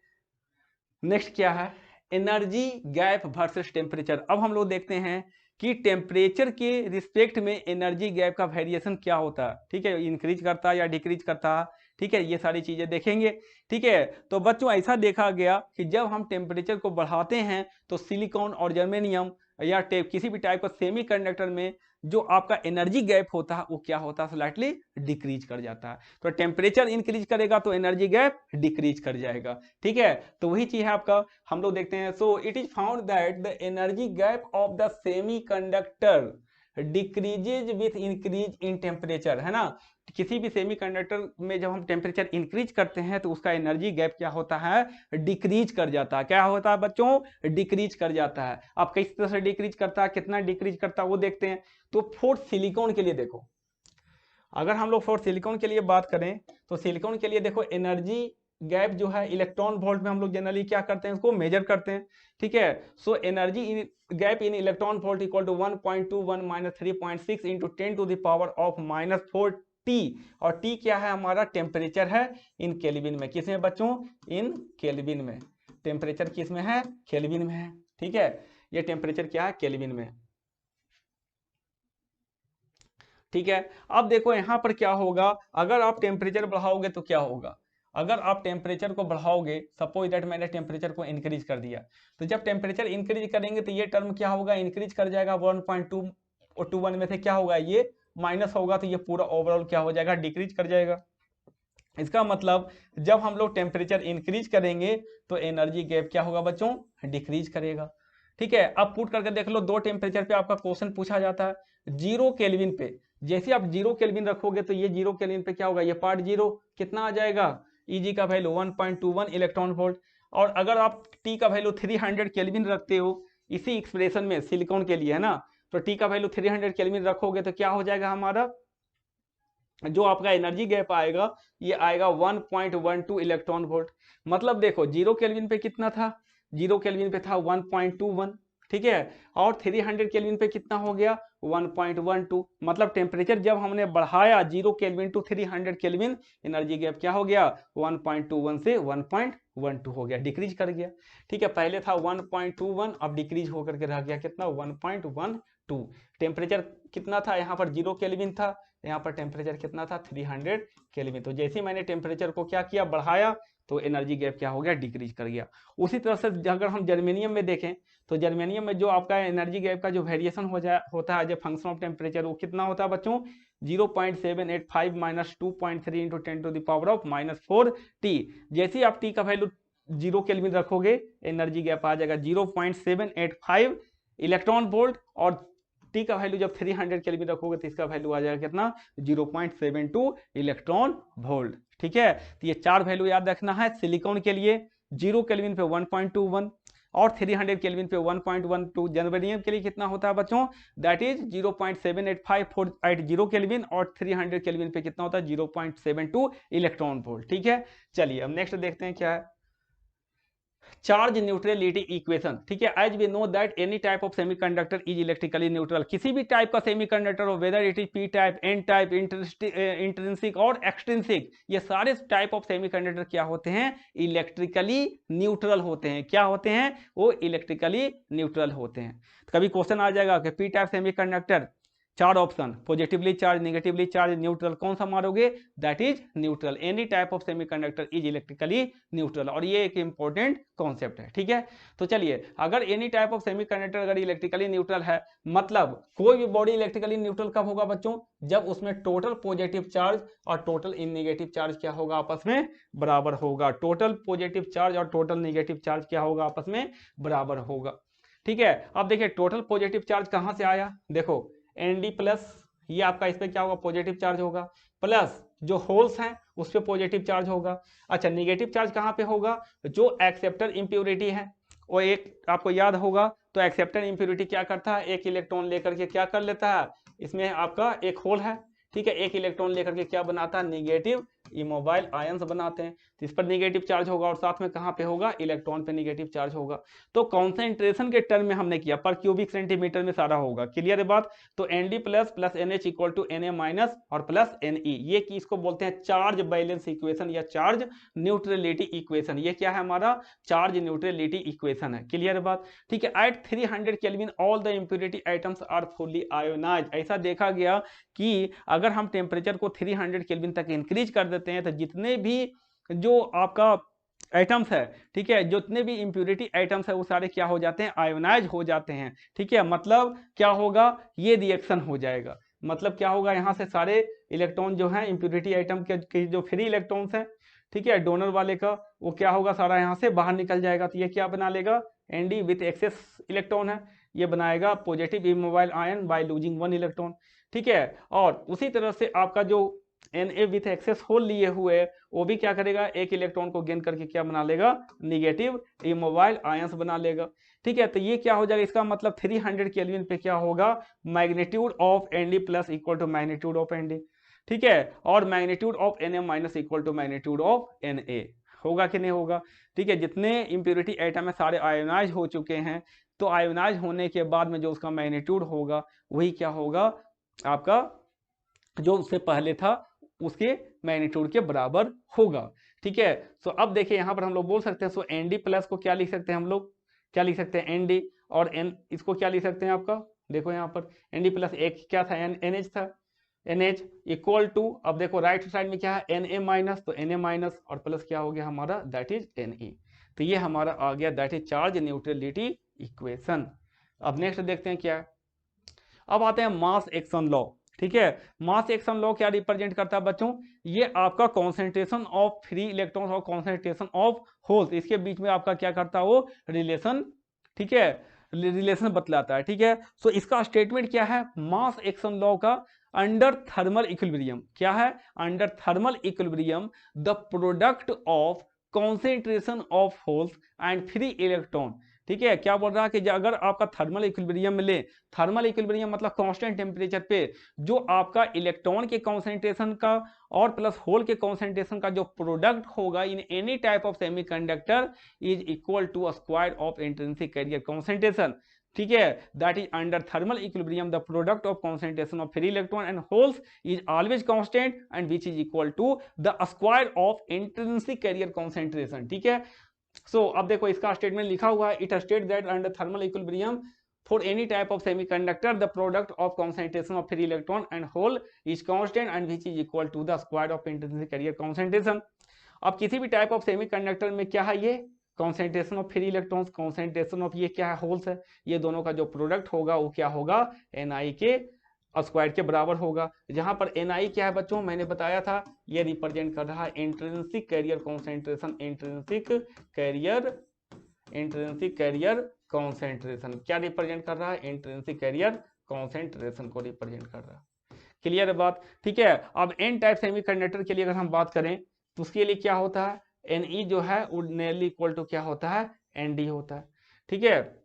नेक्स्ट क्या है, एनर्जी गैप वर्सेस टेम्परेचर। अब हम लोग देखते हैं कि टेम्परेचर के रिस्पेक्ट में एनर्जी गैप का वेरिएशन क्या होता है। ठीक है, इंक्रीज करता है या डिक्रीज करता है। ठीक है, ये सारी चीजें देखेंगे। ठीक है, तो बच्चों ऐसा देखा गया कि जब हम टेम्परेचर को बढ़ाते हैं तो सिलिकॉन और जर्मेनियम या किसी भी टाइप का सेमीकंडक्टर में जो आपका एनर्जी गैप होता है वो क्या होता है, स्लाइटली डिक्रीज कर जाता है। तो टेम्परेचर इंक्रीज करेगा तो एनर्जी गैप डिक्रीज कर जाएगा। ठीक है, तो वही चीज है आपका, हम लोग देखते हैं। सो it is found that the energy gap of the semiconductor decreases with increase in temperature, है ना। किसी भी सेमीकंडक्टर में जब हम टेम्परेचर इंक्रीज करते हैं तो उसका एनर्जी गैप क्या होता है, डिक्रीज कर जाता है। क्या होता है बच्चों, डिक्रीज कर जाता है। अब किस तरह से डिक्रीज करता है, कितना डिक्रीज करता है वो देखते हैं। तो फॉर सिलिकॉन के लिए देखो, अगर हम लोग फॉर सिलिकॉन के लिए बात करें तो सिलिकॉन के लिए देखो एनर्जी गैप जो है इलेक्ट्रॉन वोल्ट में हम लोग जनरली क्या करते हैं, उसको मेजर करते हैं। ठीक है, so energy gap in electron volt equal to 1.21 minus 3.6 into 10 to the power of -4 T. और टी क्या है, हमारा टेम्परेचर है इन केल्विन में। किस में बच्चों, इन केल्विन में। टेम्परेचर किस में है, केल्विन में है। ठीक है, ये टेम्परेचर क्या है, केल्विन में। ठीक है, अब देखो यहां पर क्या होगा, अगर आप टेम्परेचर बढ़ाओगे तो क्या होगा, अगर आप टेम्परेचर को बढ़ाओगे, सपोज दैट मैंने टेम्परेचर को इंक्रीज कर दिया, तो जब टेम्परेचर इंक्रीज करेंगे तो ये टर्म क्या होगा, इंक्रीज कर जाएगा। 1.221 में से क्या होगा, ये माइनस होगा, तो ये पूरा ओवरऑल क्या हो जाएगा, डिक्रीज कर जाएगा। इसका मतलब जब हम लोग टेम्परेचर इंक्रीज करेंगे तो एनर्जी गैप क्या होगा बच्चों, डिक्रीज करेगा। ठीक है, अब पुट करके देख लो, दो टेम्परेचर पे आपका क्वेश्चन पूछा जाता है। 0 केल्विन पे जैसे आप 0 केल्विन रखोगे तो ये 0 केल्विन पे क्या होगा, ये पार्ट 0 कितना आ जाएगा, Eg का वैल्यू 1.21 इलेक्ट्रॉन वोल्ट। और अगर आप T का वैल्यू 300 केल्विन रखते हो इसी एक्सप्रेशन में सिलिकॉन के लिए, है ना, तो T का वैल्यू 300 केल्विन रखोगे तो क्या हो जाएगा, हमारा जो आपका एनर्जी गैप आएगा ये आएगा 1.12 इलेक्ट्रॉन वोल्ट। मतलब देखो 0 केल्विन पे कितना था, 0 केल्विन पे था 1.21। ठीक है, और 300 केल्विन पे कितना हो गया, 1.12। मतलब टेम्परेचर जब हमने बढ़ाया 0 kelvin to 300 kelvin, energy gap क्या हो गया, 1.21 से 1.12 हो गया, डिक्रीज कर गया। ठीक है, पहले था 1.21, अब डिक्रीज होकर के रह गया कितना, 1.12। टेम्परेचर कितना था, यहाँ पर 0 केल्विन था, यहाँ पर टेम्परेचर कितना था, 300 केल्विन। तो जैसे ही मैंने टेम्परेचर को क्या किया, बढ़ाया, तो एनर्जी गैप क्या हो गया, डिक्रीज कर गया। उसी तरह से अगर हम जर्मेनियम में देखें तो जर्मेनियम में जो आपका एनर्जी गैप का जो वेरिएशन होता है as a function of temperature, वो कितना होता है बच्चों, 0.785 minus 2.3 into 10 to the power of -4 T. जैसे ही आप टी का वैल्यू 0 केल्विन रखोगे एनर्जी गैप आ जाएगा 0.785 इलेक्ट्रॉन वोल्ट, और टी का वैल्यू जब 300 केल्विन रखोगे तो इसका वैल्यू आ जाएगा कितना, 0.72 इलेक्ट्रॉन वोल्ट। ठीक है, तो ये चार वैल्यू याद रखना है सिलिकॉन के लिए। 0 केल्विन पे 1.21 और 300 केल्विन पे 1.12। जर्मेनियम के लिए कितना होता है बच्चों, दैट इज 0.785 एट 0 केल्विन, और 300 केल्विन पे कितना होता है, 0.72 इलेक्ट्रॉन वोल्ट। ठीक है, चलिए अब नेक्स्ट देखते हैं क्या है। चार्ज न्यूट्रलिटी इक्वेशन, ठीक है। As we know that any type of semiconductor is electrically neutral, किसी भी टाइप का सेमीकंडक्टर हो, whether it is P type, N type, intrinsic और एक्सट्रिंसिक, ये सारे टाइप ऑफ सेमीकंडक्टर क्या होते हैं, इलेक्ट्रिकली न्यूट्रल होते हैं। क्या होते हैं, वो इलेक्ट्रिकली न्यूट्रल होते हैं। तो कभी क्वेश्चन आ जाएगा कि पी टाइप सेमीकंडक्टर, चार option, positively charge, negatively charge, neutral, कौन सा मारोगे, that is neutral. Any type of semiconductor is electrically neutral, और ये एक इंपॉर्टेंट कॉन्सेप्ट है, ठीक है। तो चलिए, अगर एनी टाइप ऑफ सेमीकंडक्टर अगर इलेक्ट्रिकली न्यूट्रल है, मतलब कोई भी बॉडी इलेक्ट्रिकली न्यूट्रल कब होगा बच्चों, जब उसमें टोटल पॉजिटिव चार्ज और टोटल इन नेगेटिव चार्ज क्या होगा, आपस में बराबर होगा। टोटल पॉजिटिव चार्ज और टोटल नेगेटिव चार्ज क्या होगा, आपस में बराबर होगा, ठीक है। अब देखिए टोटल पॉजिटिव चार्ज कहां से आया, देखो Nd प्लस, ये आपका इस पे क्या होगा, पॉजिटिव चार्ज होगा, प्लस जो होल्स हैं उस पे पॉजिटिव चार्ज होगा। अच्छा, नेगेटिव चार्ज कहां पे होगा, जो एक्सेप्टर इंप्योरिटी है, वो एक आपको याद होगा, तो एक्सेप्टर इंप्योरिटी क्या करता है, एक इलेक्ट्रॉन लेकर के क्या कर लेता है, इसमें आपका एक होल है, ठीक है, एक इलेक्ट्रॉन लेकर के क्या बनाता है, नेगेटिव इमोबाइल आयंस बनाते हैं। तो इस पर नेगेटिव चार्ज होगा और साथ में कहां पे होगा, इलेक्ट्रॉन पे नेगेटिव चार्ज होगा। तो कॉन्सेंट्रेशन के टर्म में हमने किया, पर क्यूबिक सेंटीमीटर में सारा होगा, क्लियर है बात। तो Nd plus plus NH equal to Na minus और प्लस Ne, ये की इसको बोलते हैं चार्ज बैलेंस इक्वेशन या चार्ज न्यूट्रलिटी इक्वेशन। ये क्या है, हमारा चार्ज न्यूट्रलिटी इक्वेशन है, क्लियर है बात, ठीक है। At 300 kelvin all the impurity items are fully ionized. ऐसा देखा गया कि अगर हम टेम्परेचर को 300 केल्विन तक इंक्रीज कर देते हैं, तो जितने भी जो आपका एटम्स है, ठीक है, जितने भी इंप्योरिटी एटम्स है वो सारे क्या हो जाते हैं, आयोनाइज हो जाते हैं, ठीक है। मतलब क्या होगा, ये रिएक्शन हो जाएगा, मतलब क्या होगा, यहाँ से सारे इलेक्ट्रॉन जो है इंप्योरिटी आइटम के जो फ्री इलेक्ट्रॉन्स हैं, ठीक है, डोनर वाले का, वो क्या होगा, सारा यहाँ से बाहर निकल जाएगा। तो ये क्या बना लेगा, Nd विथ एक्सेस इलेक्ट्रॉन है, ये बनाएगा positive immobile ion by losing 1 electron, ठीक है। और उसी तरह से आपका जो Na विथ एक्सेस होल लिए हुए, वो भी क्या करेगा, एक इलेक्ट्रॉन को गेन करके क्या बना लेगा, निगेटिव इमोबाइल आयंस बना लेगा, ठीक है। तो ये क्या हो जाएगा, इसका मतलब 300 केल्विन पे क्या होगा, magnitude of Nd plus equal to magnitude of Nd, ठीक है, और magnitude of Na minus equal to magnitude of Na, होगा कि नहीं होगा, ठीक है। जितने इंप्योरिटी एटम है सारे आयोनाइज हो चुके हैं, तो आयोनाइज होने के बाद में जो उसका मैग्नीट्यूड होगा, वही क्या होगा, आपका जो उससे पहले था उसके मैग्नीट्यूड के बराबर होगा, ठीक है। सो अब देखिए यहाँ पर हम लोग बोल सकते हैं, सो Nd प्लस को क्या लिख सकते हैं हम लोग, क्या लिख सकते हैं, Nd, और N इसको क्या लिख सकते हैं आपका, देखो यहाँ पर Nd प्लस एक क्या था, NH था, NH इक्वल टू, अब देखो राइट साइड में क्या है, Na माइनस, तो Na माइनस और प्लस क्या हो गया हमारा, दैट इज Ne। तो ये हमारा आ गया, that is charge neutrality equation. अब नेक्स्ट देखते हैं क्या है, अब आते हैं मास एक्शन लॉ, ठीक है। मास एक्शन लॉ क्या रिप्रेजेंट करता है बच्चों, ये आपका कॉन्सेंट्रेशन ऑफ फ्री इलेक्ट्रॉन्स और कॉन्सेंट्रेशन ऑफ होल्स, इसके बीच में आपका क्या करता है, वो रिलेशन, ठीक है, रिलेशन बतलाता है, ठीक है। सो इसका स्टेटमेंट क्या है, मास एक्शन लॉ का, अंडर थर्मल इक्विलिब्रियम, क्या है, under thermal equilibrium the product of concentration of holes and free electron, ठीक है। क्या बोल रहा है कि अगर आपका थर्मल इक्विलिब्रियम में ले, थर्मल इक्विलिब्रियम मतलब कांस्टेंट टेम्परेचर पे जो आपका इलेक्ट्रॉन के कॉन्सेंट्रेशन का और प्लस होल के कॉन्सेंट्रेशन का जो प्रोडक्ट होगा in any type of semiconductor is equal to square of intrinsic carrier concentration, ठीक है। That is under thermal equilibrium the product of concentration of free electron and holes is always constant and which is equal to the square of intrinsic carrier concentration, ठीक है। सो अब देखो इसका statement लिखा हुआ है, it state that under thermal equilibrium for any type of semiconductor the product of concentration of free electron and hole is constant and which is equal to the square of intrinsic carrier concentration. अब किसी भी type of semiconductor में क्या है, ये concentration of free electrons, concentration of ये क्या है, होल्स है, ये दोनों का जो प्रोडक्ट होगा वो क्या होगा, Ni के स्क्वायर के बराबर होगा। जहां पर Ni क्या है बच्चों, मैंने बताया था, ये रिप्रेजेंट कर रहा है intrinsic carrier concentration, intrinsic carrier concentration क्या रिप्रेजेंट कर रहा है, इंट्रिंसिक कैरियर कॉन्सेंट्रेशन को रिप्रेजेंट कर रहा है, क्लियर है बात, ठीक है। अब एन टाइप सेमीकंडक्टर के लिए अगर हम बात करें तो उसके लिए क्या होता है, Ne जो है ऑर्डिनरली इक्वल टू क्या होता है, Nd होता है, ठीक है।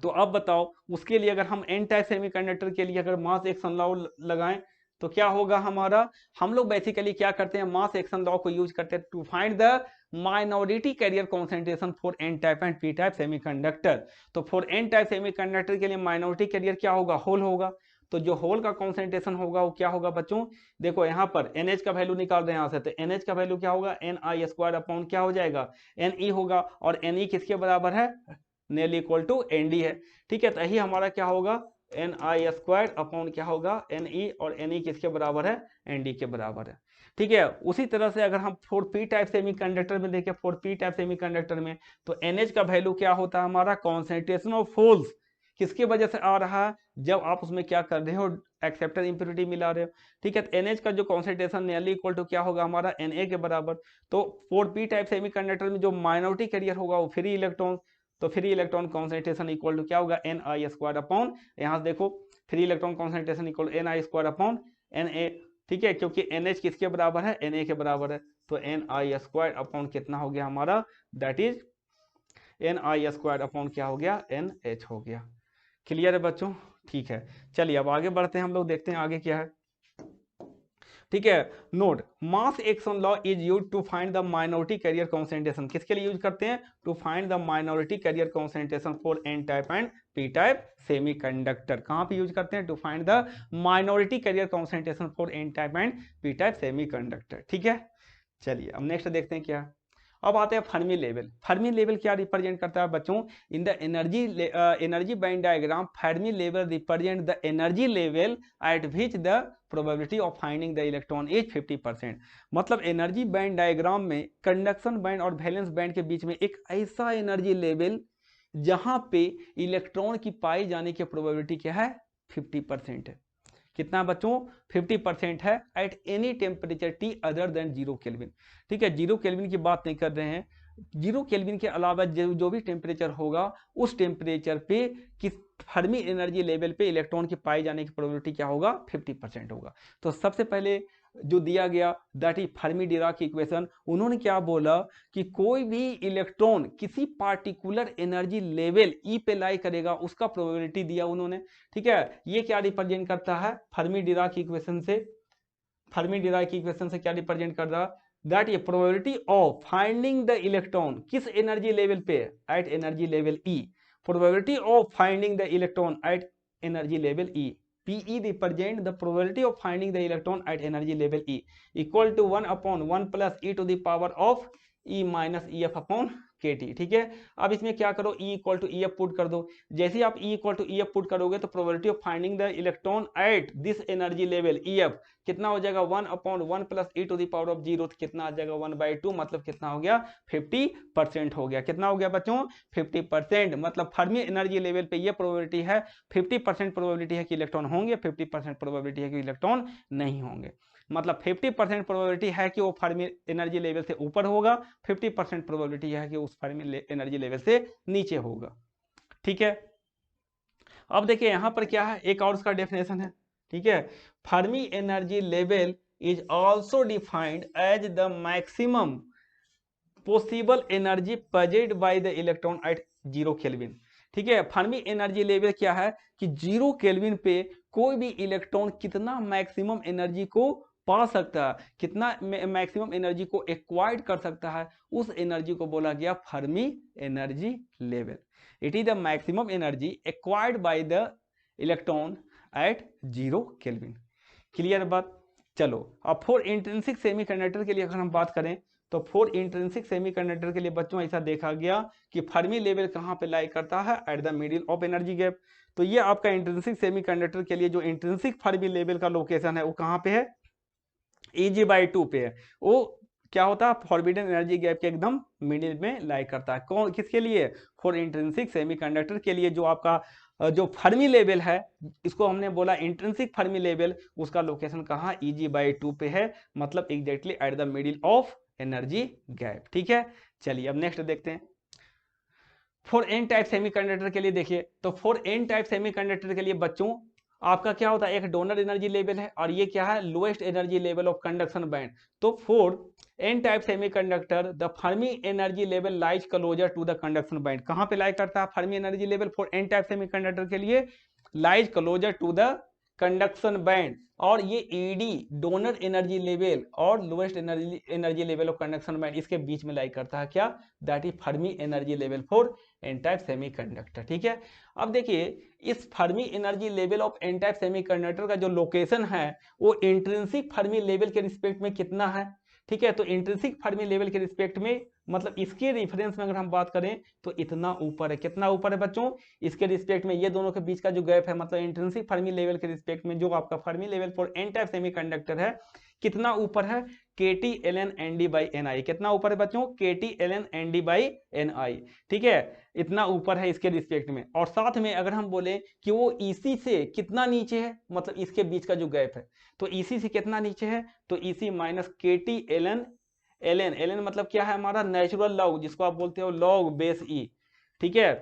तो अब बताओ उसके लिए अगर हम एन टाइप सेमीकंडक्टर के लिए अगर मास एक्शन लॉ लगाएं तो क्या होगा हमारा, हम लोग बेसिकली क्या करते हैं, मास एक्शन लॉ को यूज करते हैं to find the minority carrier concentration for N type and p type semiconductor. तो फॉर एन टाइप सेमीकंडक्टर के लिए माइनॉरिटी कैरियर क्या होगा, होल होगा। तो जो होल का कॉन्सेंट्रेशन होगा वो क्या होगा बच्चों, देखो यहाँ पर NH का वैल्यू निकाल रहे हैं यहाँ से, तो NH का वैल्यू क्या होगा, NI² अपॉन क्या हो जाएगा, NE होगा, और NE किसके बराबर है, नेल इक्वल टू ND है। ठीक है, तो यही हमारा क्या होगा, NI² अपॉन क्या होगा, NE, और NE किसके बराबर है, ND के बराबर है। ठीक है, उसी तरह से अगर हम 4p टाइप सेमीकंडक्टर में देखें, 4p टाइप सेमीकंडक्टर में तो NH का वैल्यू क्या होता है हमारा, कॉन्सेंट्रेशन ऑफ होल्स किसके वजह से आ रहा है, जब आप उसमें क्या कर रहे हो, एक्सेप्टर इंप्योरिटी मिला रहे हो। ठीक है, तो NH का जो कॉन्सेंट्रेशन नियरली इक्वल टू क्या होगा हमारा, Na के बराबर। तो 4p टाइप सेमीकंडक्टर में जो माइनॉरिटी कैरियर होगा वो फ्री इलेक्ट्रॉन, तो free electron concentration equal to क्या होगा, NI² अपॉन, यहाँ से देखो free electron concentration equal NI² upon Na। ठीक है, क्योंकि NH किसके बराबर है, Na के बराबर है, तो NI² अपॉन कितना हो गया हमारा, दैट इज NI² अपॉन क्या हो गया, NH हो गया। क्लियर है बच्चों, ठीक है। चलिए अब आगे बढ़ते हैं, हम लोग देखते हैं आगे क्या है। ठीक है, note mass action law is use to find the minority carrier concentration, किसके लिए यूज करते हैं, to find the minority carrier concentration for N type and p type semiconductor. कहां पे यूज करते हैं, to find the minority carrier concentration for N type and p type semiconductor. ठीक है, चलिए अब नेक्स्ट देखते हैं क्या। अब आते हैं फर्मी लेवल। फर्मी लेवल क्या रिप्रेजेंट करता है बच्चों, इन the energy band diagram Fermi level represent the energy level eight which the probability of finding the electron is 50%। मतलब एनर्जी बैंड डायग्राम में कंडक्शन बैंड और वैलेंस बैंड के बीच में एक ऐसा एनर्जी लेवल जहां पे इलेक्ट्रॉन की पाई जाने की प्रोबेबिलिटी क्या है, 50% है। कितना बच्चों, 50% है at any temperature T other than 0 kelvin. ठीक है, 0 केल्विन की बात नहीं कर रहे हैं, 0 केल्विन के अलावा जो भी टेम्परेचर होगा उस टेम्परेचर पे किस फर्मी एनर्जी लेवल पे इलेक्ट्रॉन की पाई जाने की प्रोबेबिलिटी क्या होगा, 50% होगा। तो सबसे पहले जो दिया गया that is Fermi Dirac equation, उन्होंने क्या बोला कि कोई भी इलेक्ट्रॉन किसी पार्टिकुलर एनर्जी लेवल ई पे लाई करेगा उसका प्रोबेबिलिटी दिया उन्होंने। ठीक है, ये क्या रिप्रेजेंट करता है, फर्मी डिराक इक्वेशन से, फर्मी डिराक इक्वेशन से क्या रिप्रेजेंट कर रहा है, दैट ये probability of finding the electron किस एनर्जी लेवल पे, at energy level E, probability of finding the electron at energy level E, PE represent the probability of finding the electron at energy level E equal to 1 upon 1 plus e to the power of E minus EF upon KT। ठीक है, अब इसमें क्या करो, E equal to EF put कर दो। जैसे ही आप E equal to EF put करोगे तो probability of finding the electron at this energy level EF कितना हो जाएगा, 1 upon 1 plus e to the power of 0, कितना आ जाएगा 1/2, मतलब कितना हो गया, 50% हो गया। कितना हो गया बच्चों, 50%। मतलब फर्मी एनर्जी लेवल पे ये प्रोबेबिलिटी है, 50% प्रोबेबिलिटी है कि इलेक्ट्रॉन होंगे, 50% प्रोबेबिलिटी है कि इलेक्ट्रॉन नहीं होंगे। मतलब 50% प्रोबेबिलिटी है कि वो फर्मी एनर्जी लेवल से ऊपर होगा, 50% प्रोबेबिलिटी है कि उस फर्मी एनर्जी लेवल से नीचे होगा। ठीक है, अब देखिए यहां पर क्या है, एक और उसका डेफिनेशन है। ठीक है, Fermi energy level is also defined as the maximum possible energy present by the electron at 0 kelvin. ठीक है, फर्मी एनर्जी लेवल क्या है कि 0 केल्विन पे कोई भी इलेक्ट्रॉन कितना मैक्सिमम एनर्जी को पा सकता है, कितना मैक्सिमम एनर्जी को एक्वायर्ड कर सकता है, उस एनर्जी को बोला गया Fermi energy level. It is the maximum energy acquired by the electron at 0 kelvin. Clear बात। चलो अब फॉर इंट्रिंसिक सेमीकंडक्टर के लिए अगर हम बात करें तो फॉर इंट्रिंसिक सेमीकंडक्टर के लिए बच्चों ऐसा देखा गया कि फर्मी लेवल कहां पे लाई करता है, at the middle of energy gap. तो ये आपका इंट्रिंसिक सेमीकंडक्टर के लिए जो इंट्रिंसिक फर्मी लेवल का लोकेशन है वो कहां पे है, Eg/2 पे है। वो क्या होता है, फॉरबिडन एनर्जी गैप के एकदम मिडिल में लाई करता है। कौन, किसके लिए, फॉर इंट्रिंसिक सेमीकंडक्टर के लिए। जो आपका जो फर्मी लेवल है इसको हमने बोला इंट्रिंसिक फर्मी लेवल, उसका लोकेशन कहाँ, Eg/2 पे है, मतलब exactly at the middle of energy gap. ठीक है, चलिए अब नेक्स्ट देखते हैं। फॉर एन टाइप सेमीकंडक्टर के लिए देखिए, तो फॉर एन टाइप सेमीकंडक्टर के लिए बच्चों आपका क्या होता है, एक डोनर एनर्जी लेवल है और ये क्या है, lowest energy level of conduction band. तो for N type semiconductor the Fermi energy level lies closer to the conduction band. कहां पे लाई करता है Fermi energy level for N type semiconductor के लिए, lies closer to the conduction band, और ये ED donor energy level और lowest energy level of conduction band, इसके बीच में लाई करता है क्या, that is Fermi energy level for N type semiconductor. ठीक है, अब देखिए इस Fermi energy level of n type semiconductor का जो लोकेशन है वो इंट्रिंसिक फर्मी लेवल के रिस्पेक्ट में कितना है। ठीक है, तो इंट्रिंसिक फर्मी लेवल के रिस्पेक्ट में मतलब इसके रेफरेंस में अगर हम बात करें तो इतना ऊपर है। कितना ऊपर है बच्चों, इसके रिस्पेक्ट में ये दोनों के बीच का जो गैप है, मतलब इंट्रिंसिक फर्मी लेवल के रिस्पेक्ट में जो आपका Fermi level for N type semiconductor है कितना ऊपर है, KT ln ND/Ni। कितना ऊपर है बच्चों, KT ln ND/Ni। ठीक है, इतना ऊपर है इसके रिस्पेक्ट में। और साथ में अगर हम बोले कि वो EC से कितना नीचे है, मतलब इसके बीच का जो गैप है, तो EC से कितना नीचे है, तो EC माइनस KT ln मतलब क्या है हमारा नेचुरल लॉग, जिसको आप बोलते हो लॉग बेस E। ठीक है,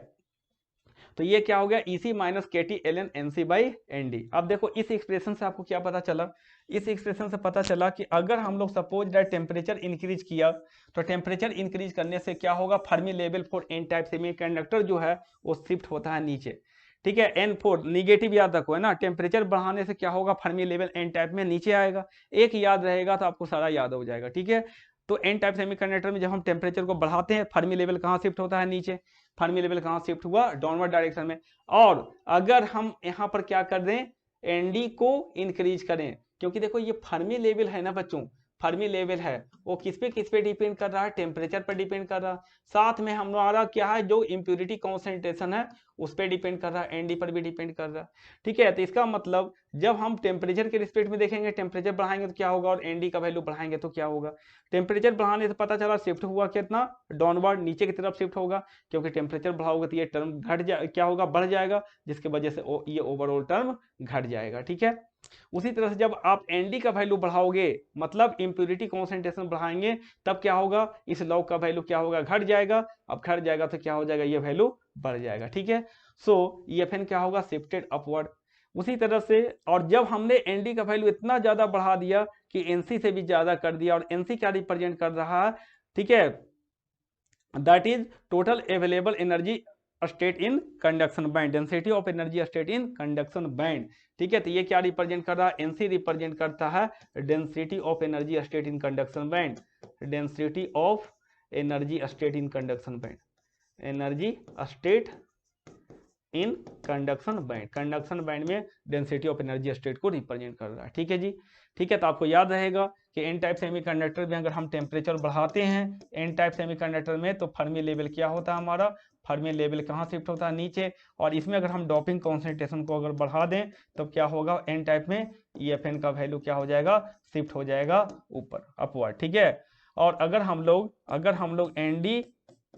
तो ये क्या हो गया, EC minus KT ln NC/ND। अब देखो इस एक्सप्रेशन से आपको क्या पता चला, इस एक्सप्रेशन से पता चला कि अगर हम लोग सपोज दैट टेम्परेचर इंक्रीज किया, तो टेम्परेचर इंक्रीज करने से क्या होगा, Fermi level for N type semiconductor जो है वो शिफ्ट होता है नीचे। ठीक है, N4 निगेटिव याद रखो है ना, टेम्परेचर बढ़ाने से क्या होगा, फर्मी लेवल एन टाइप में नीचे आएगा। एक याद रहेगा तो आपको सारा याद हो जाएगा। ठीक है, तो एन टाइप सेमीकंडक्टर में जब हम टेम्परेचर को बढ़ाते हैं फर्मी लेवल कहाँ शिफ्ट होता है, नीचे। फर्मी लेवल कहाँ शिफ्ट हुआ, डाउनवर्ड डायरेक्शन में। और अगर हम यहाँ पर क्या कर दें, एनडी को इंक्रीज करें, क्योंकि देखो ये फर्मी लेवल है ना बच्चों, फर्मी लेवल है वो किस पे डिपेंड कर रहा है, टेम्परेचर पर डिपेंड कर रहा है। साथ में हमारा क्या है, जो इम्प्योरिटी कॉन्सेंट्रेशन है उस पर डिपेंड कर रहा है, एनडी पर भी डिपेंड कर रहा है। ठीक है, तो इसका मतलब जब हम टेम्परेचर के रिस्पेक्ट में देखेंगे, टेम्परेचर बढ़ाएंगे तो क्या होगा, और एनडी का वैल्यू बढ़ाएंगे तो क्या होगा, टेम्परेचर बढ़ाने से पता चला शिफ्ट हुआ कितना, डाउनवर्ड नीचे की तरफ शिफ्ट होगा, क्योंकि टेम्परेचर बढ़ाओगे तो ये टर्म क्या होगा, बढ़ जाएगा, जिसकी वजह से ये ओवरऑल टर्म घट जाएगा। ठीक है, उसी तरह से जब आप एनडी का वैल्यू बढ़ाओगे, मतलब इंप्योरिटी कॉन्सेंट्रेशन बढ़ाएंगे, तब क्या होगा, इस लॉग का वैल्यू क्या होगा, घट जाएगा। अब घट जाएगा तो क्या हो जाएगा, ये वैल्यू बढ़ जाएगा। ठीक है, सो EFN क्या होगा, शिफ्टेड अपवर्ड। उसी तरह से, और जब हमने एनडी का वैल्यू इतना ज्यादा बढ़ा दिया कि एनसी से भी ज्यादा कर दिया, और एनसी क्या रिप्रेजेंट कर रहा है, ठीक है, that is total available energy state in conduction band, density of energy state in conduction band. ठीक है, तो ये क्या रिप्रेजेंट कर रहा है, एनसी रिप्रेजेंट करता है density of energy state in conduction band, density of energy state in conduction band, energy state in conduction band, conduction band में डेंसिटी ऑफ एनर्जी स्टेट को रिप्रेजेंट कर रहा है। ठीक है जी, ठीक है, तो आपको याद रहेगा कि एन टाइप सेमीकंडक्टर में अगर हम टेम्परेचर बढ़ाते हैं एन टाइप सेमीकंडक्टर में, तो फर्मी लेवल क्या होता है हमारा, फर्मी लेवल कहाँ शिफ्ट होता है, नीचे। और इसमें अगर हम डोपिंग कॉन्सेंट्रेशन को अगर बढ़ा दें तो क्या होगा, एन टाइप में EFN का वैल्यू क्या हो जाएगा, शिफ्ट हो जाएगा ऊपर, अपवर्ड। ठीक है, और अगर हम लोग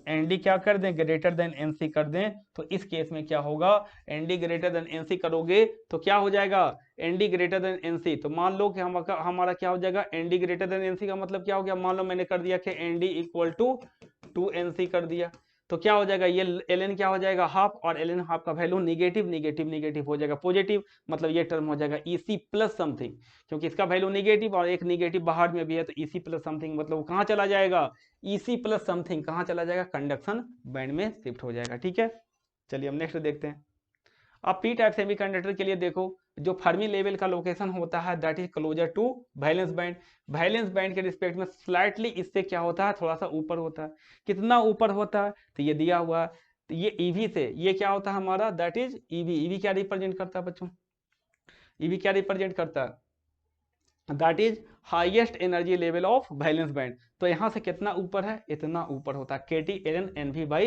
एनडी क्या कर दें, ग्रेटर देन एनसी कर दें, तो इस केस में क्या होगा, एनडी ग्रेटर देन एनसी करोगे तो क्या हो जाएगा, एनडी ग्रेटर देन एनसी। तो मान लो कि हमारा क्या हो जाएगा, एनडी ग्रेटर देन एनसी का मतलब क्या हो गया, मान लो मैंने कर दिया कि एनडी इक्वल टू 2NC कर दिया, तो क्या हो जाएगा, ये ln क्या हो जाएगा, हाफ, और ln हाफ का वैल्यू निगेटिव निगेटिव निगेटिव हो जाएगा पॉजिटिव, मतलब ये टर्म हो जाएगा EC प्लस समथिंग, क्योंकि इसका वैल्यू निगेटिव और एक निगेटिव बाहर में भी है, तो EC प्लस समथिंग मतलब कहाँ चला जाएगा, EC प्लस समथिंग कहाँ चला जाएगा, कंडक्शन बैंड में शिफ्ट हो जाएगा। ठीक है, चलिए हम नेक्स्ट देखते हैं। अब पी टाइप सेमीकंडक्टर के लिए देखो, जो फर्मी लेवल का लोकेशन होता है that is closer to valence band, valence band के रिस्पेक्ट में स्लाइटली इससे क्या होता है, थोड़ा सा ऊपर होता है। कितना ऊपर होता है, तो ये दिया हुआ है, तो ये EV से ये क्या होता है हमारा, दैट इज EV। EV क्या रिप्रेजेंट करता है बच्चों, EV क्या रिप्रेजेंट करता है, that is highest energy level of valence band. तो यहाँ से कितना ऊपर है, इतना ऊपर होता है, KT ln NV/Na।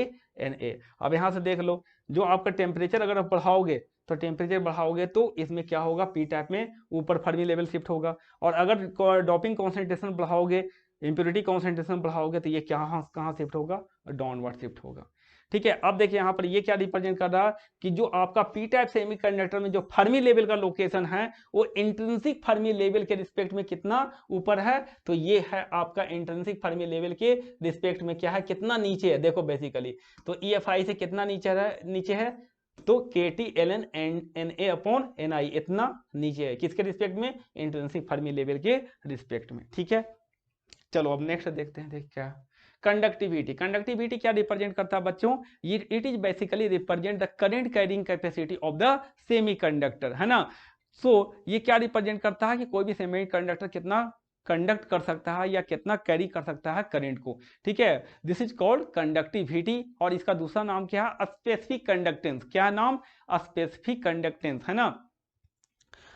अब यहाँ से देख लो, जो आपका टेम्परेचर अगर आप बढ़ाओगे, तो टेम्परेचर बढ़ाओगे तो इसमें क्या होगा, पी टाइप में ऊपर फर्मी लेवल शिफ्ट होगा, और अगर डोपिंग कॉन्सेंट्रेशन बढ़ाओगे, इंप्योरिटी कॉन्सेंट्रेशन बढ़ाओगे, तो ये कहाँ शिफ्ट होगा, डाउनवर्ड शिफ्ट होगा। ठीक है, अब देखिए यहाँ पर ये क्या रिप्रेजेंट कर रहा है कि जो आपका पी टाइप सेमीकंडक्टर में जो फर्मी लेवल का लोकेशन है वो इंट्रिंसिक फर्मी लेवल के रिस्पेक्ट में कितना ऊपर है, तो ये है आपका इंट्रिंसिक फर्मी लेवल के रिस्पेक्ट में क्या है, कितना नीचे है। देखो बेसिकली तो EFI से कितना नीचे है, तो KT ln Na/Ni इतना नीचे है, किसके रिस्पेक्ट में, इंट्रिंसिक फर्मी लेवल के रिस्पेक्ट में। ठीक है, चलो अब नेक्स्ट देखते हैं, देख क्या कंडक्टिविटी। कंडक्टिविटी क्या रिप्रेजेंट करता है बच्चों, it is basically represent the current carrying capacity of the semiconductor, है ना। ये क्या रिप्रेजेंट करता है कि कोई भी सेमीकंडक्टर कितना कंडक्ट कर सकता है या कितना कैरी कर सकता है करंट को, ठीक है। दिस इज कॉल्ड कंडक्टिविटी, और इसका दूसरा नाम क्या है, स्पेसिफिक कंडक्टेंस। क्या नाम, स्पेसिफिक कंडक्टेंस, है ना।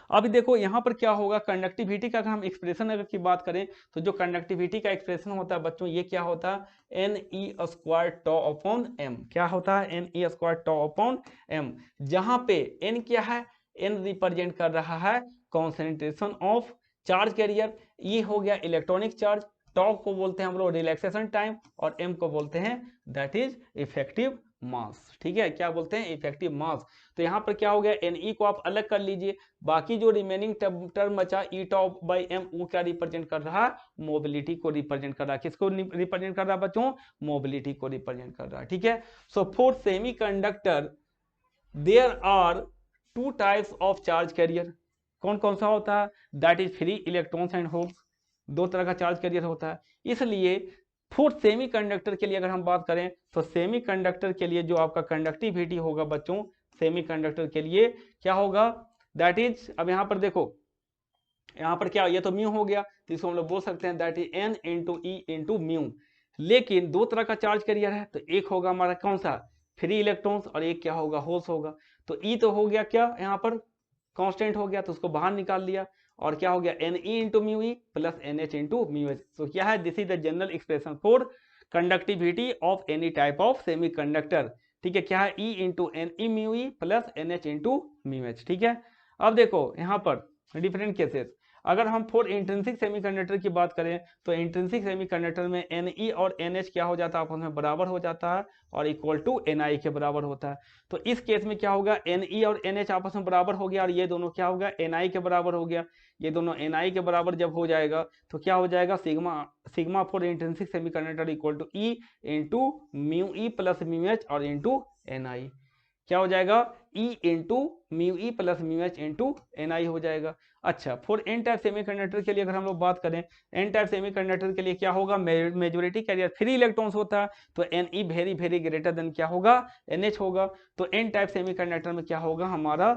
अभी देखो यहाँ पर क्या होगा, कंडक्टिविटी का अगर हम एक्सप्रेशन अगर की बात करें तो जो कंडक्टिविटी का एक्सप्रेशन होता है बच्चों, ये क्या होता है, एन ई स्क्वायर टॉ अपॉन एम। क्या होता है, एन ई स्क्वायर टॉ अपॉन एम, जहां पे एन क्या है, एन रिप्रेजेंट कर रहा है कॉन्सेंट्रेशन ऑफ चार्ज कैरियर, ये हो गया इलेक्ट्रॉनिक चार्ज, टॉ को बोलते हैं हम लोग रिलैक्सेशन टाइम, और एम को बोलते हैं दैट इज इफेक्टिव मास, ठीक है, क्या बोलते हैं, इफेक्टिव मास। तो यहाँ पर क्या हो गया, एन ई को आप अलग कर लीजिए, बाकी जो रिमेनिंग टर्म बचा ई टॉप बाई एम, वो क्या रिप्रेजेंट कर रहा है, मोबिलिटी को रिप्रेजेंट कर रहा है। किसको रिप्रेजेंट कर रहा है बच्चों, मोबिलिटी को रिप्रेजेंट कर रहा है, ठीक है। So for semiconductor there are two types of charge carrier. कौन कौन सा होता है, that is free electrons and holes, दो तरह का चार्ज कैरियर होता है। इसलिए फॉर सेमी कंडक्टर के लिए अगर हम बात करें तो सेमी कंडक्टर के लिए जो आपका कंडक्टिविटी होगा बच्चों, सेमी कंडक्टर के लिए क्या होगा, दैट इज, अब यहां पर देखो, यहां पर क्या, ये तो म्यू हो गया, तो इसको हम लोग बोल सकते हैं that is an into E into mu. लेकिन दो तरह का चार्ज कैरियर है, तो एक होगा हमारा कौन सा, फ्री इलेक्ट्रॉन्स, और एक क्या होगा, होल्स होगा। तो ई तो हो गया क्या यहाँ पर कांस्टेंट हो गया, तो उसको बाहर निकाल लिया, और क्या हो गया, n e into mu e plus n H into mu h. तो क्या है, this is the general expression for conductivity of any type of semiconductor, ठीक है। क्या है, e into N E mu e plus n H into mu h, ठीक है। अब देखो यहाँ पर डिफरेंट केसेस, अगर हम फॉर इंट्रिंसिक सेमीकंडक्टर की बात करें तो इंट्रिंसिक सेमीकंडक्टर में Ne और NH क्या हो जाता है, आपस में बराबर हो जाता है और इक्वल टू Ni के बराबर होता है। तो इस केस में क्या होगा, Ne और NH आपस में बराबर हो गया और ये दोनों क्या होगा, Ni के बराबर हो गया। ये दोनों Ni के बराबर जब हो जाएगा तो क्या हो जाएगा, sigma for intrinsic semiconductor equal to E into mu e plus mu h और इंटू Ni। क्या हो जाएगा, E into mu e plus mu h into Ni हो जाएगा। अच्छा, फॉर एन टाइप सेमीकंडक्टर के लिए अगर हम लोग बात करें, एन टाइप सेमीकंडक्टर के लिए क्या होगा, मेजोरिटी कैरियर फ्री इलेक्ट्रॉन्स होता है, तो Ne very very greater than क्या होगा, NH होगा। तो एन टाइप सेमीकंडक्टर में क्या होगा, हमारा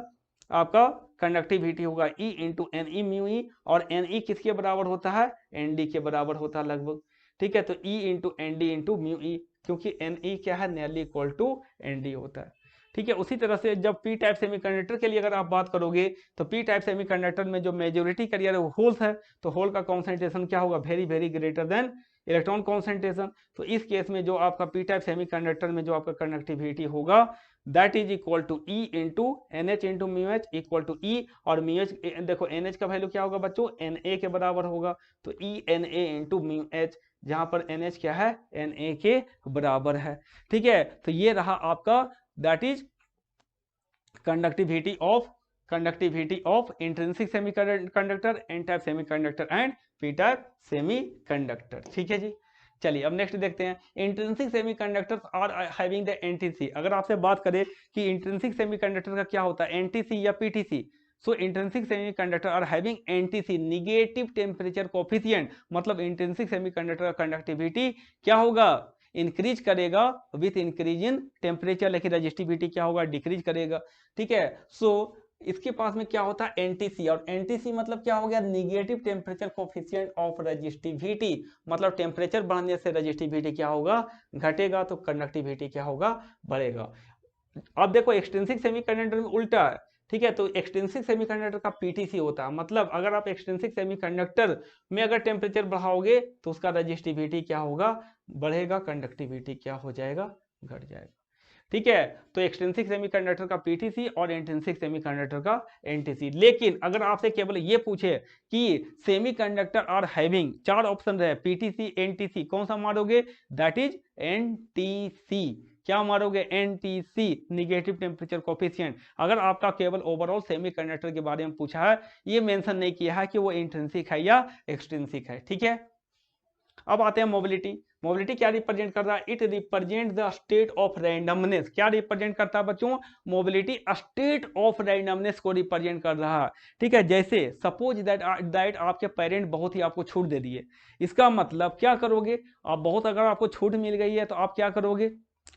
आपका कंडक्टिविटी होगा E into N E mu E, और Ne किसके बराबर होता है, Nd के बराबर होता है लगभग, ठीक है। तो E into N D into mu E, क्योंकि Ne क्या है, नियरली इक्वल टू Nd होता है, ठीक है। उसी तरह से जब पी टाइप सेमीकंडक्टर के लिए अगर आप बात करोगे तो पी टाइप सेमीकंडक्टर में जो मेजोरिटी कैरियर है वो होल्स है, तो होल का कॉन्सेंट्रेशन क्या होगा, very very greater than electron concentration. तो इस केस में जो आपका पी टाइप सेमीकंडक्टर में जो आपका कंडक्टिविटी होगा that is equal to E into N H into mu H equal to E, और म्यू एच देखो एन एच का वैल्यू क्या होगा बच्चों, एन ए के बराबर होगा, तो E N A into mu H, जहां पर एन एच क्या है, एन ए के बराबर है, ठीक है। तो ये रहा आपका that is conductivity of intrinsic semiconductor, n type semiconductor and p type semiconductor, ठीक है जी। चलिए अब नेक्स्ट देखते हैं, intrinsic semiconductors are having the NTC. अगर आपसे बात करें कि इंट्रिंसिक सेमीकंडक्टर का क्या होता है, एनटीसी या PTC. So intrinsic semiconductor are having NTC, negative temperature coefficient, मतलब इंट्रिंसिक सेमीकंडक्टर का कंडक्टिविटी क्या होगा, इंक्रीज करेगा विथ इंक्रीज इन टेम्परेचर, लेकिन रजिस्टिविटी क्या होगा, डिक्रीज करेगा, ठीक है। सो इसके पास में क्या होता है, एनटीसी, और एनटीसी मतलब क्या हो गया, negative temperature coefficient of resistivity, मतलब टेम्परेचर बढ़ने से रजिस्टिविटी क्या होगा, घटेगा, तो कंडक्टिविटी क्या होगा, बढ़ेगा। अब देखो एक्सटेंसिक सेमीकंडक्टर में उल्टा है, ठीक है। तो एक्सटेंसिक सेमीकंडक्टर का पीटीसी होता है, मतलब अगर आप एक्सटेंसिक सेमीकंडक्टर में अगर टेम्परेचर बढ़ाओगे तो उसका रजिस्टिविटी क्या होगा, बढ़ेगा, कंडक्टिविटी क्या हो जाएगा, घट जाएगा, ठीक है। तो एक्सटेंसिक सेमीकंडक्टर का पीटीसी और इंट्रिंसिक सेमीकंडक्टर का एनटीसी। लेकिन अगर आपसे केवल ये पूछे कि सेमीकंडक्टर आर हैविंग, चार ऑप्शन रहे, पीटीसी एनटीसी, कौन सा मारोगे, दैट इज एनटीसी। क्या मारोगे, एनटीसी, निगेटिव टेम्परेचर कोफिशिएंट। अगर आपका केवल ओवरऑल सेमीकंडक्टर के बारे में पूछा है, ये मेंशन नहीं किया है कि वो इंट्रिंसिक है या एक्सट्रिंसिक है, ठीक है। अब आते हैं मोबिलिटी। मोबिलिटी क्या रिप्रेजेंट कर रहा है, it represent the state of randomness. क्या रिप्रेजेंट करता है बच्चों, मोबिलिटी स्टेट ऑफ रैंडमनेस को रिप्रेजेंट कर रहा है, ठीक है। जैसे सपोज दैट आपके पेरेंट बहुत ही आपको छूट दे दिए, इसका मतलब क्या करोगे आप, बहुत अगर आपको छूट मिल गई है तो आप क्या करोगे,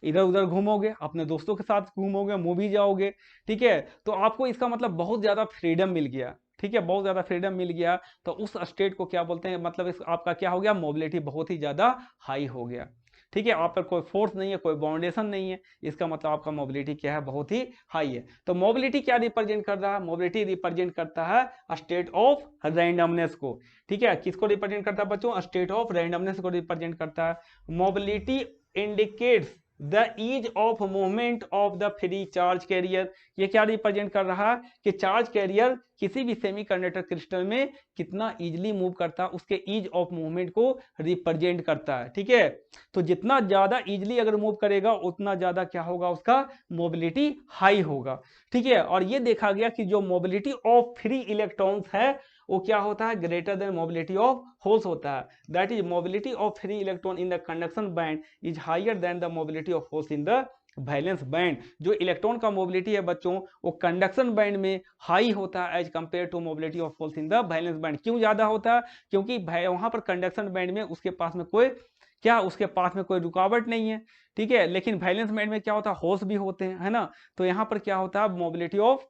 इधर उधर घूमोगे, अपने दोस्तों के साथ घूमोगे, मूवी जाओगे, ठीक है। तो आपको इसका मतलब बहुत ज़्यादा फ्रीडम मिल गया, ठीक है, बहुत ज़्यादा फ्रीडम मिल गया। तो उस स्टेट को क्या बोलते हैं, मतलब इस आपका क्या हो गया, मोबिलिटी बहुत ही ज़्यादा हाई हो गया, ठीक है। आप पर कोई फोर्स नहीं है, कोई बाउंडेशन नहीं है, इसका मतलब आपका मोबिलिटी क्या है, बहुत ही हाई है। तो मोबिलिटी क्या रिप्रेजेंट कर रहा है, मोबिलिटी रिप्रेजेंट करता है स्टेट ऑफ रैंडमनेस को, ठीक है। किसको रिप्रेजेंट करता है बच्चों, स्टेट ऑफ रैंडमनेस को रिप्रेजेंट करता है। Mobility indicates the ease of movement of the free charge carrier. ये क्या रिप्रेजेंट कर रहा है कि चार्ज कैरियर किसी भी सेमीकंडक्टर क्रिस्टल में कितना इजीली मूव करता है, उसके ईज ऑफ मूवमेंट को रिप्रेजेंट करता है, ठीक है। तो जितना ज्यादा इजीली अगर मूव करेगा उतना ज्यादा क्या होगा, उसका मोबिलिटी हाई होगा, ठीक है। और ये देखा गया कि जो मोबिलिटी ऑफ फ्री इलेक्ट्रॉन्स है वो क्या होता है, greater than mobility of holes होता है। That is mobility of free electron in the conduction band is higher than the mobility of holes in the valence band. जो इलेक्ट्रॉन का mobility है बच्चों, वो कंडक्शन बैंड में हाई होता है as compare to mobility of holes in the valence band. क्यों ज्यादा होता है, क्योंकि वहां पर कंडक्शन बैंड में उसके पास में कोई क्या, उसके पास में कोई रुकावट नहीं है, ठीक है। लेकिन वैलेंस बैंड में क्या होता है, होल्स भी होते हैं, है ना। तो यहाँ पर क्या होता है, मोबिलिटी ऑफ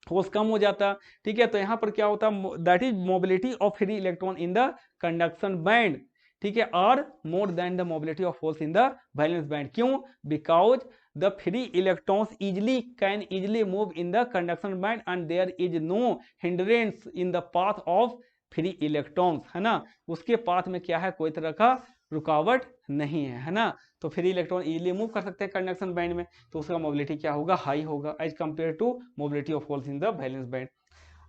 फोर्स कम हो जाता, ठीक है। तो यहां पर क्या होता है, that is mobility of free electron in the conduction band, ठीक है, are more than the mobility of force in the valence band. क्यों, because the free electrons easily can easily move in the conduction band and there is no hindrance in the path of free electrons, है ना। उसके path में क्या है, कोई तरह का रुकावट नहीं है ना। तो फ्री इलेक्ट्रॉन इजीली मूव कर सकते हैं कंडक्शन बैंड में, तो उसका मोबिलिटी क्या होगा, हाई होगा as compare to mobility of holes in the valence band.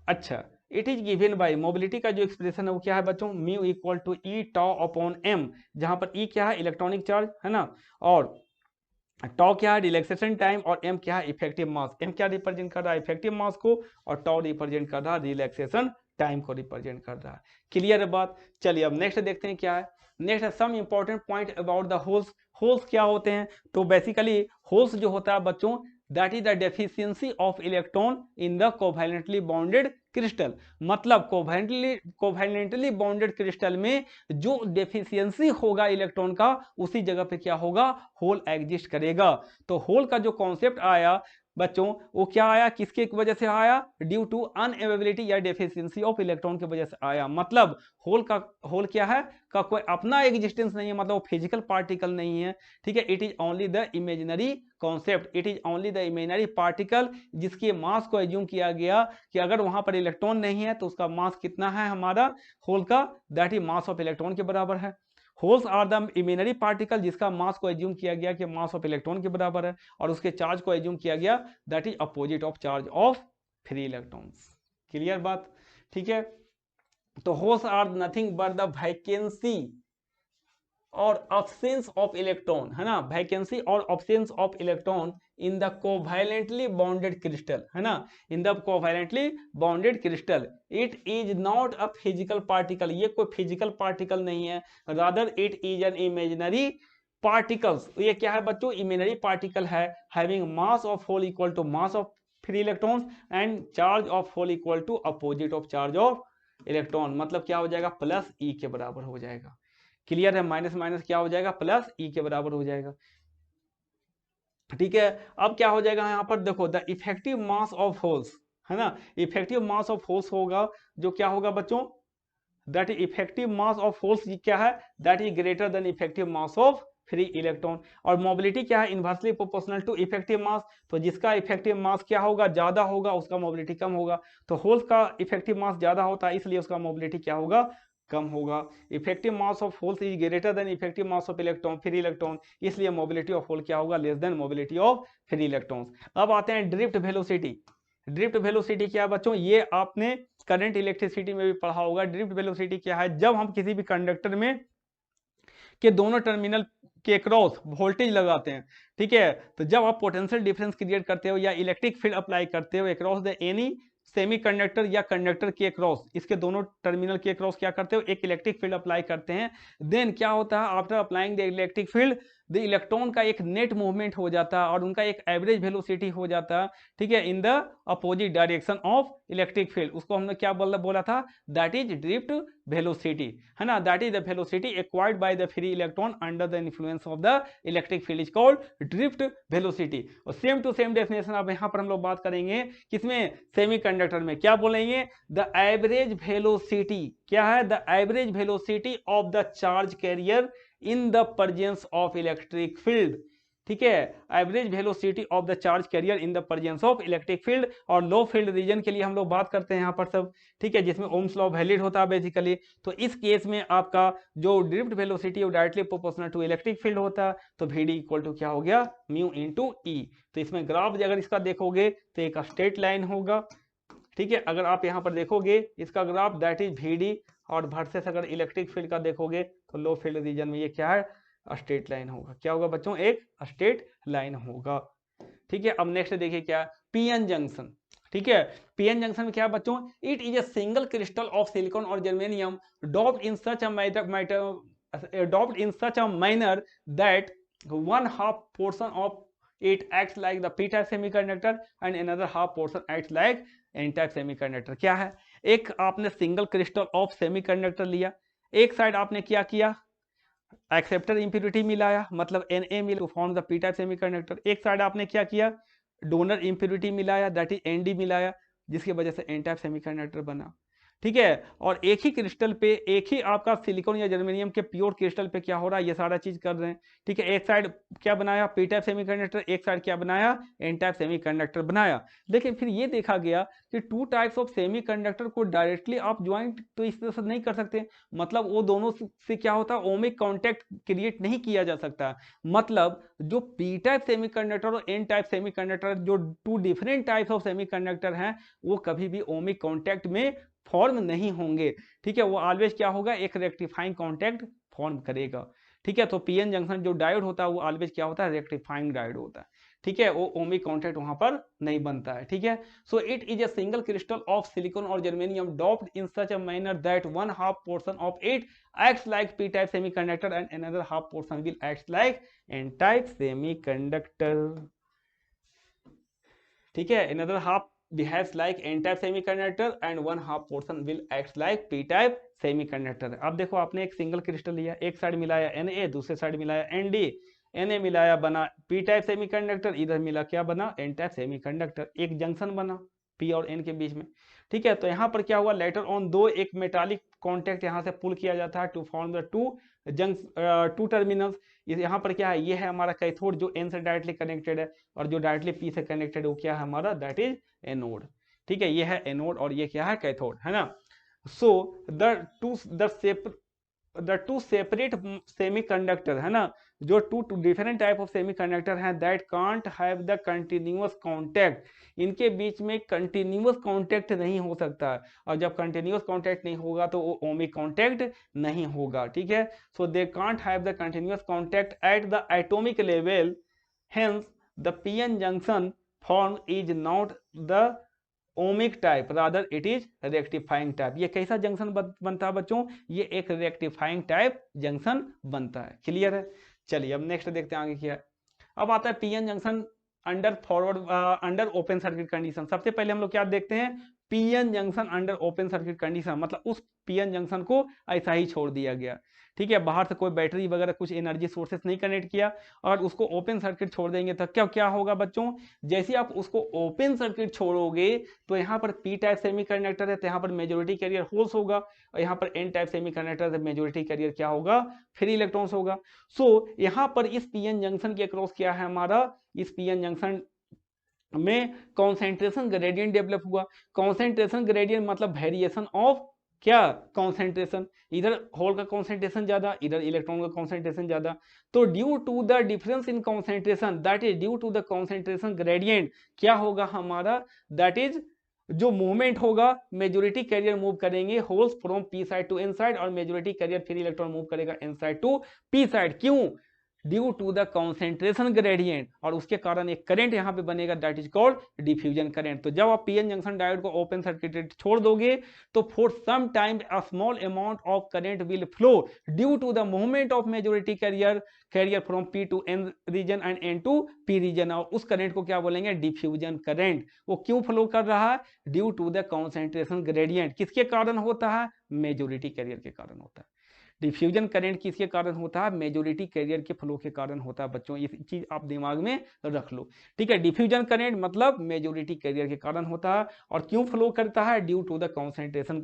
अच्छा, it is given by, mobility का जो एक्सप्रेशन है वो क्या है बच्चों, mu equal to E tau upon M, जहां पर ई क्या है, इलेक्ट्रॉनिक चार्ज, है ना, और टाउ क्या है, रिलैक्सेशन टाइम, और एम क्या है, इफेक्टिव मास। एम क्या रिप्रेजेंट कर रहा है, इफेक्टिव मास को, और टाउ रिप्रेजेंट कर रहा है रिलैक्सेशन टाइम को रिप्रेजेंट कर रहा है। क्लियर है बात। चलिए अब नेक्स्ट देखते हैं क्या है। नेक्स्ट है some important point about the holes. Holes क्या होते हैं, तो बेसिकली होल्स जो होता है बच्चों, that is the deficiency of electron in the covalently bonded crystal. मतलब कोवैलेंटली बॉन्डेड क्रिस्टल में जो डेफिशिएंसी होगा इलेक्ट्रॉन का, उसी जगह पे क्या होगा, होल एग्जिस्ट करेगा। तो होल का जो कॉन्सेप्ट आया बच्चों, वो क्या आया, किसके वजह से आया, ड्यू टू अनअवेलेबिलिटी या डेफिशिएंसी ऑफ इलेक्ट्रॉन की वजह से आया। मतलब होल क्या है, का कोई अपना एग्जिस्टेंस नहीं है, मतलब वो फिजिकल पार्टिकल नहीं है, ठीक है। It is only the imaginary concept, it is only the imaginary particle, जिसके मास को एज्यूम किया गया कि अगर वहां पर इलेक्ट्रॉन नहीं है तो उसका मास कितना है हमारा होल का, that is mass of electron के बराबर है। Holes are the imaginary particle जिसका मास को एज्यूम किया गया कि मास ऑफ इलेक्ट्रॉन के बराबर है, और उसके चार्ज को एज्यूम किया गया that is opposite of charge of free electrons. Clear बात, ठीक है। तो holes are nothing but the vacancy और absence ऑफ इलेक्ट्रॉन, है ना, वैकेंसी और absence of electron in the covalently bonded crystal, है ना, in the covalently bonded crystal. It is not a physical particle, ये कोई फिजिकल पार्टिकल नहीं है, rather it is an imaginary particles. ये क्या है बच्चों, इमेजिनरी पार्टिकल है, having mass of hole equal to mass of free electrons and charge of hole equal to opposite of charge of electron. मतलब क्या हो जाएगा, प्लस ई के बराबर हो जाएगा। क्लियर है, माइनस माइनस क्या हो जाएगा, प्लस ई के बराबर हो जाएगा, ठीक है। अब क्या हो जाएगा यहाँ पर देखो, the effective mass of holes, है ना, इफेक्टिव मास ऑफ होल्स होगा, जो क्या होगा बच्चों, that effective mass of holes क्या है, that is greater then effective mass of free electron. और मोबिलिटी क्या है, इनवर्सली प्रोपोर्शनल टू इफेक्टिव मास। तो जिसका इफेक्टिव मास क्या होगा, ज्यादा होगा, उसका मोबिलिटी कम होगा। तो होल्स का इफेक्टिव मास ज्यादा होता है, इसलिए उसका मोबिलिटी क्या होगा, कम होगा। Effective mass of holes is greater then effective mass of electron free electron, इसलिए मोबिलिटी ऑफ होल क्या होगा, less than mobility of free electrons. अब आते हैं ड्रिफ्ट वेलोसिटी। ड्रिफ्ट वेलोसिटी क्या है बच्चों, ये आपने करंट इलेक्ट्रिसिटी में भी पढ़ा होगा। ड्रिफ्ट वेलोसिटी क्या है, जब हम किसी भी कंडक्टर में के दोनों टर्मिनल के क्रॉस वोल्टेज लगाते हैं, ठीक है, तो जब आप पोटेंशियल डिफरेंस क्रिएट करते हो या इलेक्ट्रिक फील्ड अप्लाई करते हो अक्रॉस द एनी सेमीकंडक्टर या कंडक्टर के क्रॉस, इसके दोनों टर्मिनल के क्रॉस क्या करते हो, एक इलेक्ट्रिक फील्ड अप्लाई करते हैं। देन क्या होता है, after applying the electric field the electron का एक नेट मूवमेंट हो जाता और उनका एक एवरेज वेलोसिटी हो जाता, ठीक है, in the opposite direction of electric field, उसको हमने क्या बोला था, दैट इज ड्रिफ्ट वेलोसिटी, है ना, that is the velocity acquired by the free electron under the influence of the electric field is called drift velocity. और same to same definition अब यहाँ पर हम लोग बात करेंगे किसमें, सेमीकंडक्टर में, क्या बोलेंगे, द एवरेज वेलोसिटी, क्या है, the average velocity of the charge carrier in the presence of electric field, ठीक है, average velocity of the charge carrier in the presence of electric field. और लो फील्ड रीजन के लिए हम लोग बात करते हैं यहाँ पर सब, ठीक है, जिसमें ओम्स लॉ वैलिड होता है बेसिकली। तो इस केस में आपका जो drift velocity directly proportional to electric field होता है, तो VD इक्वल टू क्या हो गया, म्यू इंटू ई। तो इसमें ग्राफ अगर इसका देखोगे तो एक स्ट्रेट लाइन होगा, ठीक है, अगर आप यहाँ पर देखोगे इसका ग्राफ दैट इज VD, और वर्सेस अगर इलेक्ट्रिक फील्ड का देखोगे तो लो फील्ड रीजन में ये क्या है, स्ट्रेट लाइन होगा, क्या होगा बच्चों, एक स्ट्रेट लाइन होगा, ठीक है। अब नेक्स्ट देखिए क्या, पीएन जंक्शन, ठीक है, पीएन जंक्शन में क्या है बच्चों, it is a single crystal of silicon और germanium doped in such a manner that 1/2 portion of it acts like the p-type semiconductor and another half portion acts like n-type semiconductor। क्या है, एक आपने single crystal of semiconductor लिया, एक side आपने क्या किया, एक्सेप्टर इंप्योरिटी मिलाया, मतलब Na मिला to form the p-type semiconductor, एक साइड आपने क्या किया, डोनर इंप्योरिटी मिलाया दैट इज Nd मिलाया, जिसकी वजह से n-type सेमीकंडक्टर बना, ठीक है। और एक ही क्रिस्टल पे, एक ही आपका सिलिकॉन या जर्मेनियम के प्योर क्रिस्टल पे क्या हो रहा है, ये सारा चीज कर रहे हैं, ठीक है। एक साइड क्या बनाया, p-type सेमीकंडक्टर, एक साइड क्या बनाया, n-type सेमीकंडक्टर बनाया। लेकिन फिर ये देखा गया कि 2 टाइप्स ऑफ सेमीकंडक्टर को डायरेक्टली आप ज्वाइंट तो इस तरह से नहीं कर सकते, मतलब वो दोनों से क्या होता है, ओमिक कॉन्टैक्ट क्रिएट नहीं किया जा सकता, मतलब जो p-type सेमीकंडक्टर और n-type सेमीकंडक्टर, जो 2 डिफरेंट टाइप्स ऑफ सेमीकंडक्टर हैं, वो कभी भी ओमिक कॉन्टैक्ट में फॉर्म नहीं होंगे, ठीक है, वो ऑलवेज क्या होगा, एक रेक्टिफाइंग कॉन्टैक्ट फॉर्म करेगा, ठीक है। तो पीएन जंक्शन जो डायोड होता है वो ऑलवेज क्या होता है, रेक्टिफाइंग डायोड होता है, ठीक है, वो ओमिक कॉन्टैक्ट वहां पर नहीं बनता है, ठीक है। So it is a single crystal of silicon और germanium doped in such a manner that 1/2 portion of it acts like p-type semiconductor and another half portion will act like n-type semiconductor, ठीक है, another half behaves like n-type semiconductor and 1/2 portion will act like p-type semiconductor। अब देखो आपने एक single crystal लिया, एक side मिलाया Na, दूसरे साइड मिलाया Nd, Na मिलाया बना p-type सेमीकंडक्टर, इधर मिला क्या बना, n-type सेमीकंडक्टर, एक जंक्शन बना P और N के बीच में, ठीक है। तो यहाँ पर क्या हुआ, लेटर ऑन दो एक मेटालिक कॉन्टैक्ट यहाँ से पुल किया जाता है to form the two terminals. यहाँ पर क्या है, ये है हमारा कैथोड जो N से डायरेक्टली कनेक्टेड है, और जो डायरेक्टली P से कनेक्टेड है वो क्या है हमारा, दैट इज एनोड, ठीक है, ये है एनोड और ये क्या है, कैथोड, है ना। So the two separate semiconductor, है ना, जो two different type of semiconductor हैं, that can't have the continuous contact, इनके बीच में कंटिन्यूअस कांटेक्ट नहीं हो सकता, और जब कंटिन्यूअस कांटेक्ट नहीं होगा तो वो ओमिक कांटेक्ट नहीं होगा, ठीक है। So they can't have the continuous contact at the atomic level, hence the PN junction form is not the ohmic type, rather it is rectifying type. ये कैसा जंक्शन बनता है बच्चों, ये एक रेक्टिफाइंग टाइप जंक्शन बनता है, क्लियर है। चलिए अब नेक्स्ट देखते हैं आगे क्या है। अब आता है PN junction under open circuit condition. सबसे पहले हम लोग क्या देखते हैं, PN junction under open circuit condition, मतलब उस पीएन जंक्शन को ऐसा ही छोड़ दिया गया, ठीक है, बाहर से कोई बैटरी वगैरह कुछ एनर्जी सोर्सेस नहीं कनेक्ट किया, और उसको ओपन सर्किट छोड़ देंगे तो क्या क्या होगा बच्चों, जैसे आप उसको ओपन सर्किट छोड़ोगे तो यहाँ पर पी टाइप सेमीकंडक्टर है तो यहाँ पर मेजोरिटी कैरियर होल्स होगा, और यहाँ पर एन टाइप सेमीकंडक्टर है मेजोरिटी कैरियर क्या होगा, फ्री इलेक्ट्रॉन्स होगा। सो यहाँ पर इस पीएन जंक्शन के अक्रॉस क्या है हमारा, इस पीएन जंक्शन में कॉन्सेंट्रेशन ग्रेडियंट डेवलप हुआ। कॉन्सेंट्रेशन ग्रेडियंट मतलब वेरिएशन ऑफ क्या, कॉन्सेंट्रेशन, इधर होल का कॉन्सेंट्रेशन ज्यादा, इधर इलेक्ट्रॉन का कॉन्सेंट्रेशन ज्यादा, तो due to the difference in concentration, that is due to the concentration gradient, क्या होगा हमारा, दैट इज जो मूवमेंट होगा, मेजोरिटी कैरियर मूव करेंगे holes from P side to N side, और majority carrier free electron move करेगा N side to P side. क्यों, due to the concentration gradient, और उसके कारण एक करंट यहाँ पे बनेगा, that is called diffusion current. तो जब आप पीएन जंक्शन डायोड को ओपन सर्किटेड छोड़ दोगे तो for some time a small amount of current will flow due to the movement of majority carrier from P to N region and N to P region, और उस current को क्या बोलेंगे, diffusion current. वो क्यों फ्लो कर रहा है, due to the concentration gradient. किसके कारण होता है, मेजोरिटी कैरियर के कारण होता है। डिफ्यूजन करंट किसके कारण होता है, मेजोरिटी कैरियर के फ्लो के कारण होता है। बच्चों ये चीज आप दिमाग में रख लो, ठीक है। डिफ्यूजन करंट मतलब मेजोरिटी कैरियर के कारण होता है, और क्यों फ्लो करता है, due to the concentration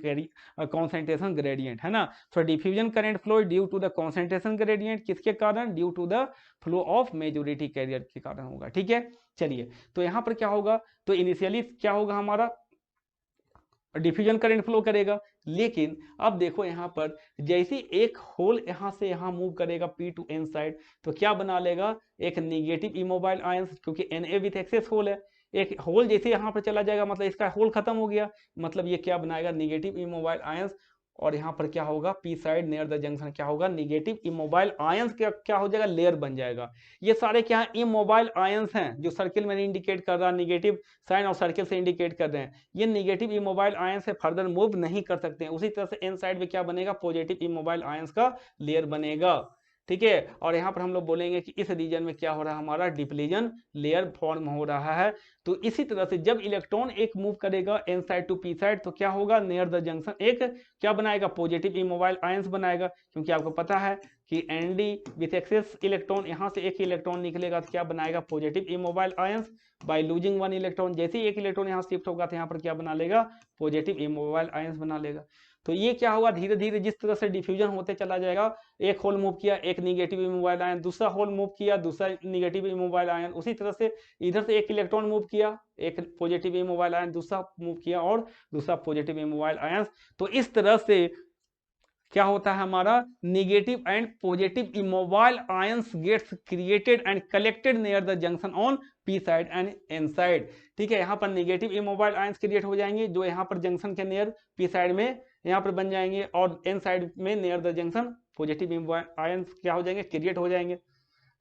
gradient, है ना। तो diffusion current flow due to the concentration gradient, किसके कारण, due to the flow of majority carrier के कारण होगा, ठीक है। चलिए, तो यहां पर क्या होगा, तो इनिशियली क्या होगा, हमारा डिफ्यूजन करंट फ्लो करेगा। लेकिन अब देखो यहाँ पर जैसे एक होल यहाँ से यहाँ मूव करेगा पी टू एन साइड, तो क्या बना लेगा, एक निगेटिव इमोबाइल आयंस, क्योंकि Na विथ एक्सेस होल है। एक होल जैसे यहाँ पर चला जाएगा मतलब इसका होल खत्म हो गया, मतलब ये क्या बनाएगा, निगेटिव इमोबाइल आयंस। और यहाँ पर क्या होगा, P side near the junction क्या होगा, निगेटिव इमोबाइल आयंस क्या हो जाएगा, लेयर बन जाएगा। ये सारे क्या है, इमोबाइल आयंस हैं, जो सर्किल में इंडिकेट कर रहा है, निगेटिव साइन और सर्किल से इंडिकेट कर रहे हैं। ये निगेटिव इमोबाइल आयंस से फर्दर मूव नहीं कर सकते हैं। उसी तरह से एन साइड में क्या बनेगा, पॉजिटिव इमोबाइल आयंस का लेयर बनेगा, ठीक है। और यहाँ पर हम लोग बोलेंगे कि इस रीजन में क्या हो रहा है, हमारा डिप्लीजन लेयर फॉर्म हो रहा है। तो इसी तरह से जब इलेक्ट्रॉन एक मूव करेगा N side to P side, तो क्या होगा, नियर द जंक्शन एक क्या बनाएगा, पॉजिटिव इमोबाइल आयंस बनाएगा, क्योंकि आपको पता है कि एनडी विथ एक्सेस इलेक्ट्रॉन, यहाँ से एक इलेक्ट्रॉन निकलेगा तो क्या बनाएगा, positive immobile ions. By losing one electron, जैसे ही एक इलेक्ट्रॉन यहाँ शिफ्ट होगा तो यहाँ पर क्या बना लेगा, पॉजिटिव इमोबाइल आयंस बना लेगा। तो ये क्या होगा, धीरे धीरे जिस तरह से डिफ्यूजन होते चला जाएगा, एक होल मूव किया, एक निगेटिव इमोबाइल आयन, दूसरा होल मूव किया, दूसरा निगेटिव इमोबाइल आयन, उसी तरह से इधर से एक इलेक्ट्रॉन मूव किया, एक पॉजिटिव इमोबाइल आयन दूसरा मूव किया, और दूसरा पॉजिटिव इमोबाइल आयन। तो इस तरह से क्या होता है, हमारा negative and positive immobile ions gets created and collected near the junction on p side and N side, ठीक है। यहाँ पर निगेटिव इमोबाइल आयंस क्रिएट हो जाएंगे, जो यहाँ पर जंक्शन के नियर पी साइड में यहाँ पर बन जाएंगे, और एन साइड में near the junction positive immobile ions क्या हो जाएंगे, क्रिएट हो जाएंगे,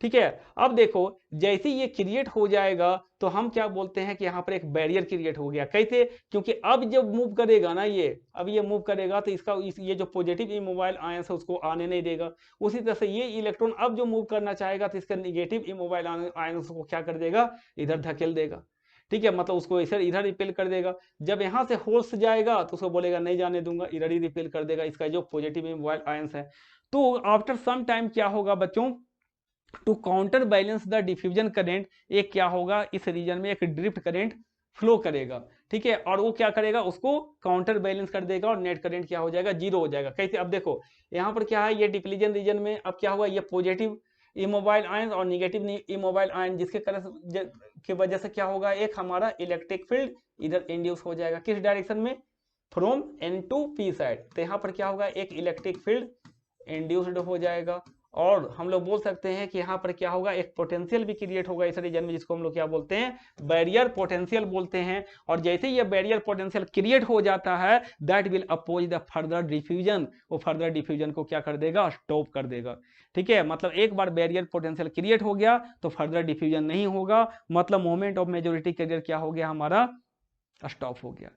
ठीक है। अब देखो जैसे ये क्रिएट हो जाएगा तो हम क्या बोलते हैं कि यहाँ पर एक बैरियर क्रिएट हो गया। कैसे, क्योंकि अब जब मूव करेगा ना ये, अब ये मूव करेगा तो इसका ये जो पॉजिटिव इमोबाइल आयंस है उसको आने नहीं देगा। उसी तरह से ये इलेक्ट्रॉन अब जो मूव करना चाहेगा तो इसका निगेटिव इमोबाइल आयंस को क्या कर देगा, इधर धकेल देगा, ठीक है। मतलब उसको इधर रिपेल कर देगा। जब यहाँ से होल्स जाएगा तो उसको बोलेगा नहीं जाने दूंगा, इधर ही रिपेल कर देगा इसका जो पॉजिटिव इमोबाइल आयंस है। तो आफ्टर सम टाइम क्या होगा बच्चों, to counterbalance the diffusion current, एक क्या होगा, इस रीजन में एक ड्रिफ्ट करंट फ्लो करेगा, ठीक है। और वो क्या करेगा, उसको काउंटर बैलेंस कर देगा, और नेट करंट क्या हो जाएगा, जीरो हो जाएगा। कैसे, अब देखो यहाँ पर क्या है, ये डिप्लीजन रीजन में अब क्या हुआ, ये पॉजिटिव इमोबाइल आयन और निगेटिव इमोबाइल आयन, जिसके कारण की वजह से क्या होगा, एक हमारा इलेक्ट्रिक फील्ड इधर इंड्यूस हो जाएगा, किस डायरेक्शन में, from N to P side. तो यहाँ पर क्या होगा, एक इलेक्ट्रिक फील्ड इंड्यूस्ड हो जाएगा, और हम लोग बोल सकते हैं कि यहाँ पर क्या होगा, एक पोटेंशियल भी क्रिएट होगा इस रीजन में, जिसको हम लोग क्या बोलते हैं, बैरियर पोटेंशियल बोलते हैं। और जैसे ही ये बैरियर पोटेंशियल क्रिएट हो जाता है, that will oppose the further diffusion, वो फर्दर डिफ्यूजन को क्या कर देगा, स्टॉप कर देगा, ठीक है। मतलब एक बार बैरियर पोटेंशियल क्रिएट हो गया तो फर्दर डिफ्यूजन नहीं होगा, मतलब मोमेंट ऑफ मेजोरिटी कैरियर क्या हो गया, हमारा स्टॉप हो गया।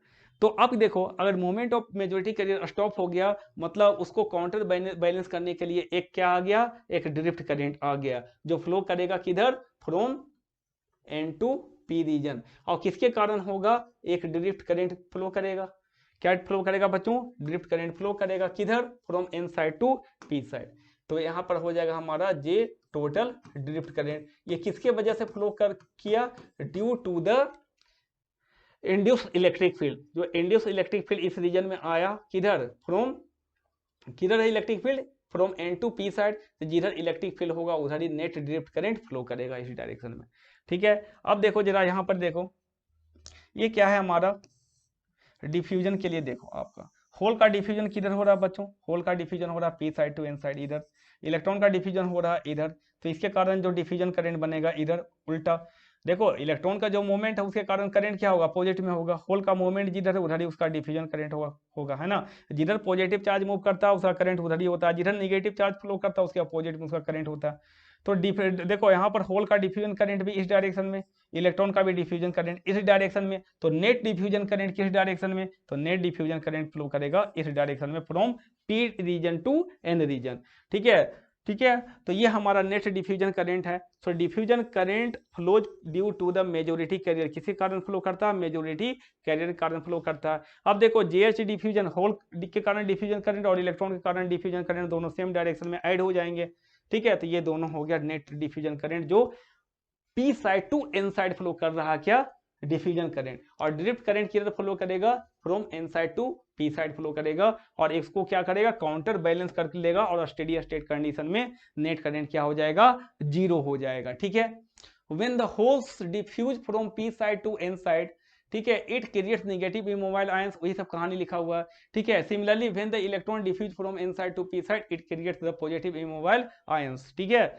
तो अब देखो, अगर moment of majority career stop हो गया, मतलब उसको काउंटर बैलेंस करने के लिए एक क्या आ गया, एक ड्रिफ्ट करंट आ गया, जो फ्लो करेगा किधर, from N to P region. और किसके कारण होगा, एक ड्रिफ्ट करंट फ्लो करेगा, क्या फ्लो करेगा बच्चों, ड्रिफ्ट करंट फ्लो करेगा किधर, from N side to P side. तो यहाँ पर हो जाएगा हमारा जे टोटल ड्रिफ्ट करंट। ये किसके वजह से फ्लो किया, due to the induce electric field. जो इंड्यूस इलेक्ट्रिक फील्ड इस रीजन में आया, किधर, फ्रॉम, किधर है electric field, from N to P side. तो जिधर इलेक्ट्रिक फील्ड होगा उधर ही नेट ड्रिफ्ट करंट फ्लो करेगा इसी डायरेक्शन में, ठीक है। अब देखो जरा यहाँ पर देखो, ये क्या है हमारा डिफ्यूजन के लिए, देखो आपका होल का डिफ्यूजन किधर हो रहा है बच्चों, होल का डिफ्यूजन हो रहा है P side to N side, इधर इलेक्ट्रॉन का डिफ्यूजन हो रहा है इधर। तो इसके कारण जो डिफ्यूजन करंट बनेगा इधर उल्टा, देखो इलेक्ट्रॉन का जो मूवमेंट है उसके कारण करंट क्या होगा, पॉजिटिव में होगा। होल का मूवमेंट जिधर है उधर ही उसका डिफ्यूजन करंट होगा, है ना। जिधर पॉजिटिव चार्ज मूव करता है उसका करंट उधर ही होता है, जिधर निगेटिव चार्ज फ्लो करता है उसके अपोजिट में उसका करंट होता है। तो देखो यहाँ पर होल का डिफ्यूजन करंट भी इस डायरेक्शन में, इलेक्ट्रॉन का भी डिफ्यूजन करंट इस डायरेक्शन में, तो नेट डिफ्यूजन करंट किस डायरेक्शन में, तो नेट डिफ्यूजन करंट फ्लो करेगा इस डायरेक्शन में from p region to N region. ठीक है, ठीक है, तो ये हमारा नेट डिफ्यूजन करंट है। So diffusion current flows due to the majority carrier, किसी कारण फ्लो करता है, मेजोरिटी कैरियर के कारण फ्लो करता है। अब देखो JH डिफ्यूजन, होल के कारण डिफ्यूजन करंट और इलेक्ट्रॉन के कारण डिफ्यूजन करंट दोनों सेम डायरेक्शन में ऐड हो जाएंगे। ठीक है, तो ये दोनों हो गया नेट डिफ्यूजन करंट जो p side to N side flow कर रहा है, क्या, डिफ्यूजन करंट। और ड्रिफ्ट करंट किधर फ्लो करेगा, from N side to P side flow करेगा, और इसको क्या करेगा, काउंटर बैलेंस कर लेगा, और स्टेडी स्टेट कंडीशन में नेट करंट क्या हो जाएगा, जीरो हो जाएगा। ठीक है, when the holes diffuse from P side to N side, ठीक है, it creates negative immobile ions, वही सब कहानी लिखा हुआ है। ठीक है, similarly when the electron diffuse from N side to P side, it creates the positive immobile ions. ठीक है,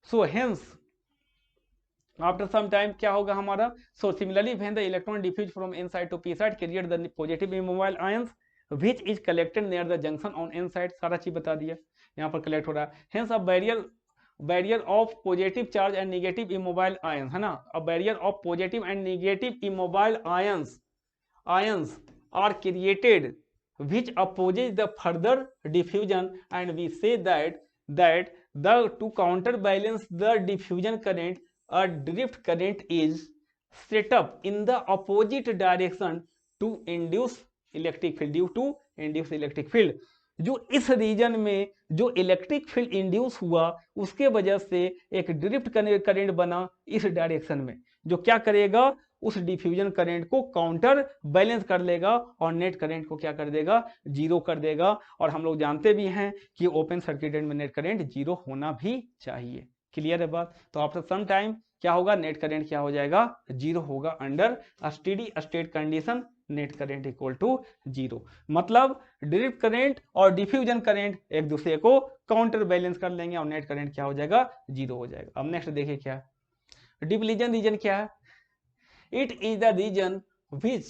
so hence after some time क्या होगा हमारा, सो similarly when the electron diffuse from N side to P side create the positive immobile ions which is collected near the junction on N side, सारा चीज बता दिया, यहाँ पर कलेक्ट हो रहा है। Hence a barrier of positive charge and negative immobile ions, है ना, a barrier of positive and negative immobile ions are created which opposes the further diffusion, and we say that to counterbalance the diffusion current, a drift current is set up in the opposite direction to induce electric field, due to induce electric field। जो इस region में जो electric field induce हुआ उसके वजह से एक drift current बना इस डायरेक्शन में, जो क्या करेगा, उस डिफ्यूजन करंट को काउंटर बैलेंस कर लेगा और नेट करंट को क्या कर देगा, जीरो कर देगा। और हम लोग जानते भी हैं कि ओपन सर्किटेड में नेट करंट जीरो होना भी चाहिए। क्लियर है बात। तो आफ्टर सम टाइम क्या होगा, नेट करंट क्या हो जाएगा, जीरो होगा under steady state condition, net current equal to zero. मतलब ड्रिफ्ट करंट और डिफ्यूजन करंट एक दूसरे को काउंटर बैलेंस कर लेंगे और नेट करंट क्या हो जाएगा, जीरो हो जाएगा। अब नेक्स्ट देखिए क्या डिप्लीजन रीजन क्या है। It is the region which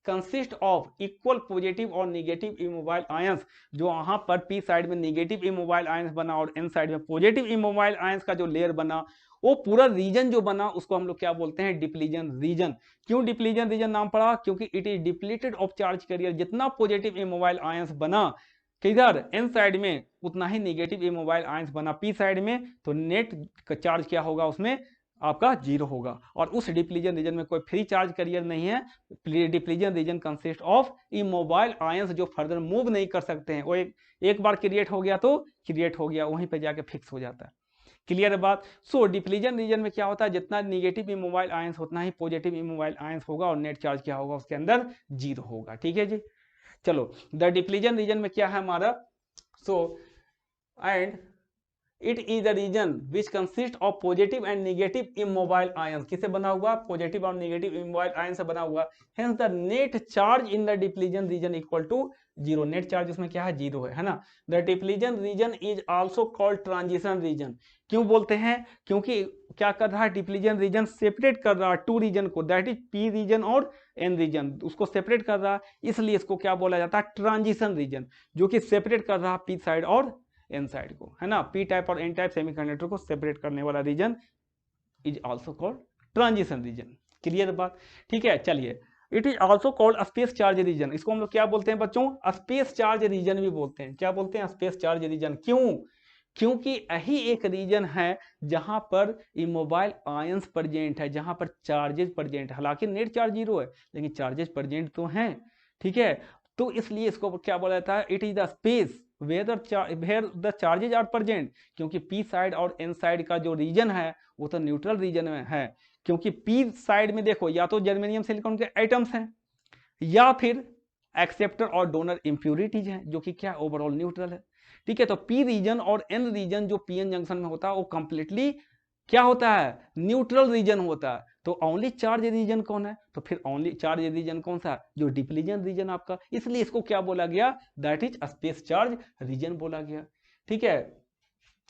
consist of equal positive और negative immobile ions, जो वहां पर p साइड में नेगेटिव इमोबाइल आयंस बना और n साइड में पॉजिटिव इमोबाइल आयंस का जो लेयर बना, वो पूरा रीजन जो बना उसको हम लोग क्या बोलते हैं, डिप्लीजन रीजन। क्यों डिप्लीजन रीजन नाम पड़ा, क्योंकि it is depleted of charge career, जितना पॉजिटिव इमोबाइल आयंस बना किधर, n साइड में, उतना ही नेगेटिव इमोबाइल आयंस बना p साइड में, तो नेट चार्ज क्या होगा उसमें, आपका जीरो होगा। और उस डिप्लीजन रीजन में कोई फ्री चार्ज कैरियर नहीं है। Depletion region consist of immobile ions जो फर्दर मूव नहीं कर सकते हैं, वो एक बार क्रिएट हो गया तो क्रिएट हो गया, वहीं पे जाके फिक्स हो जाता है। क्लियर है बात। सो डिप्लीजन रीजन में क्या होता है, जितना नेगेटिव इमोबाइल आयंस उतना ही पॉजिटिव इमोबाइल आयंस होगा और नेट चार्ज क्या होगा उसके अंदर, जीरो होगा। ठीक है जी, चलो द डिप्लीजन रीजन में क्या है हमारा, so and it is the region which consist of positive and negative immobile ions, किससे बना हुआ, पॉजिटिव और नेगेटिव इमोबाइल आयन से बना हुआ। Hence the net charge in the depletion region equal to zero, net charge उसमें क्या है, जीरो है ना। The depletion region is also called transition region. क्यों बोलते हैं, क्योंकि क्या कर रहा है, डिप्लीजन रीजन सेपरेट कर रहा है टू रीजन को, दैट इज पी रीजन और एन रीजन, उसको सेपरेट कर रहा है, इसलिए इसको क्या बोला जाता है, ट्रांजिशन रीजन, जो कि सेपरेट कर रहा है पी साइड और एन साइड को, है ना। पी टाइप और एन टाइप सेमीकंडक्टर को सेपरेट करने वाला region is also called transition region. Clear बात, ठीक है। चलिए, it is also called space charge region, इसको हम लोग क्या बोलते हैं बच्चों, स्पेस चार्ज रीजन भी बोलते हैं। क्या बोलते हैं, स्पेस चार्ज रीजन। क्यों, क्योंकि यही एक रीजन है जहां पर इमोबाइल आयंस प्रेजेंट है, जहां पर चार्जेस प्रेजेंट है। हालांकि नेट चार्ज जीरो है लेकिन चार्जेस प्रेजेंट तो हैं, ठीक है। तो इसलिए इसको क्या बोला जाता है, it is the space where the charges are present, क्योंकि p साइड और n साइड का जो रीजन है वो तो न्यूट्रल रीजन में है। क्योंकि p साइड में देखो या तो जर्मेनियम सिलिकॉन के एटम्स हैं या फिर एक्सेप्टर और डोनर इंप्यूरिटीज हैं, जो कि क्या ओवरऑल न्यूट्रल है। ठीक है, तो p रीजन और n रीजन जो pn जंक्शन में होता है वो कंप्लीटली क्या होता है, न्यूट्रल रीजन होता है। तो ओनली चार्ज रीजन कौन है, तो फिर ओनली चार्ज रीजन कौन सा, जो डिप्लीजन रीजन आपका, इसलिए इसको क्या बोला गया, that is space charge region बोला गया। ठीक है,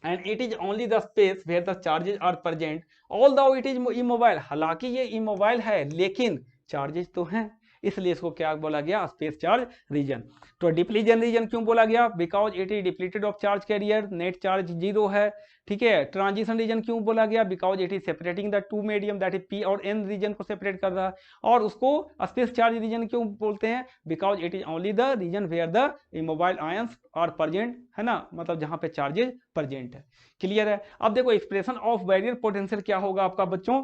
and it is only the space where the charges are present although it is immobile, हालांकि ये इमोबाइल है लेकिन चार्जेस तो हैं, इसलिए इसको क्या बोला गया, स्पेस चार्ज रीजन। तो डिप्लीजन रीजन क्यों बोला गया, because it is depleted of charge career, net charge 0 है। ठीक है, ट्रांजिशन रीजन क्यों बोला गया, because it is separating the two medium, that is P और एन रीजन को सेपरेट कर रहा है। और उसको स्पेस चार्ज रीजन क्यों बोलते हैं, because it is only the region where the immobile ions are present, है ना, मतलब जहां पे चार्जेस प्रेजेंट है। क्लियर है। अब देखो एक्सप्रेशन ऑफ बैरियर पोटेंशियल क्या होगा आपका बच्चों,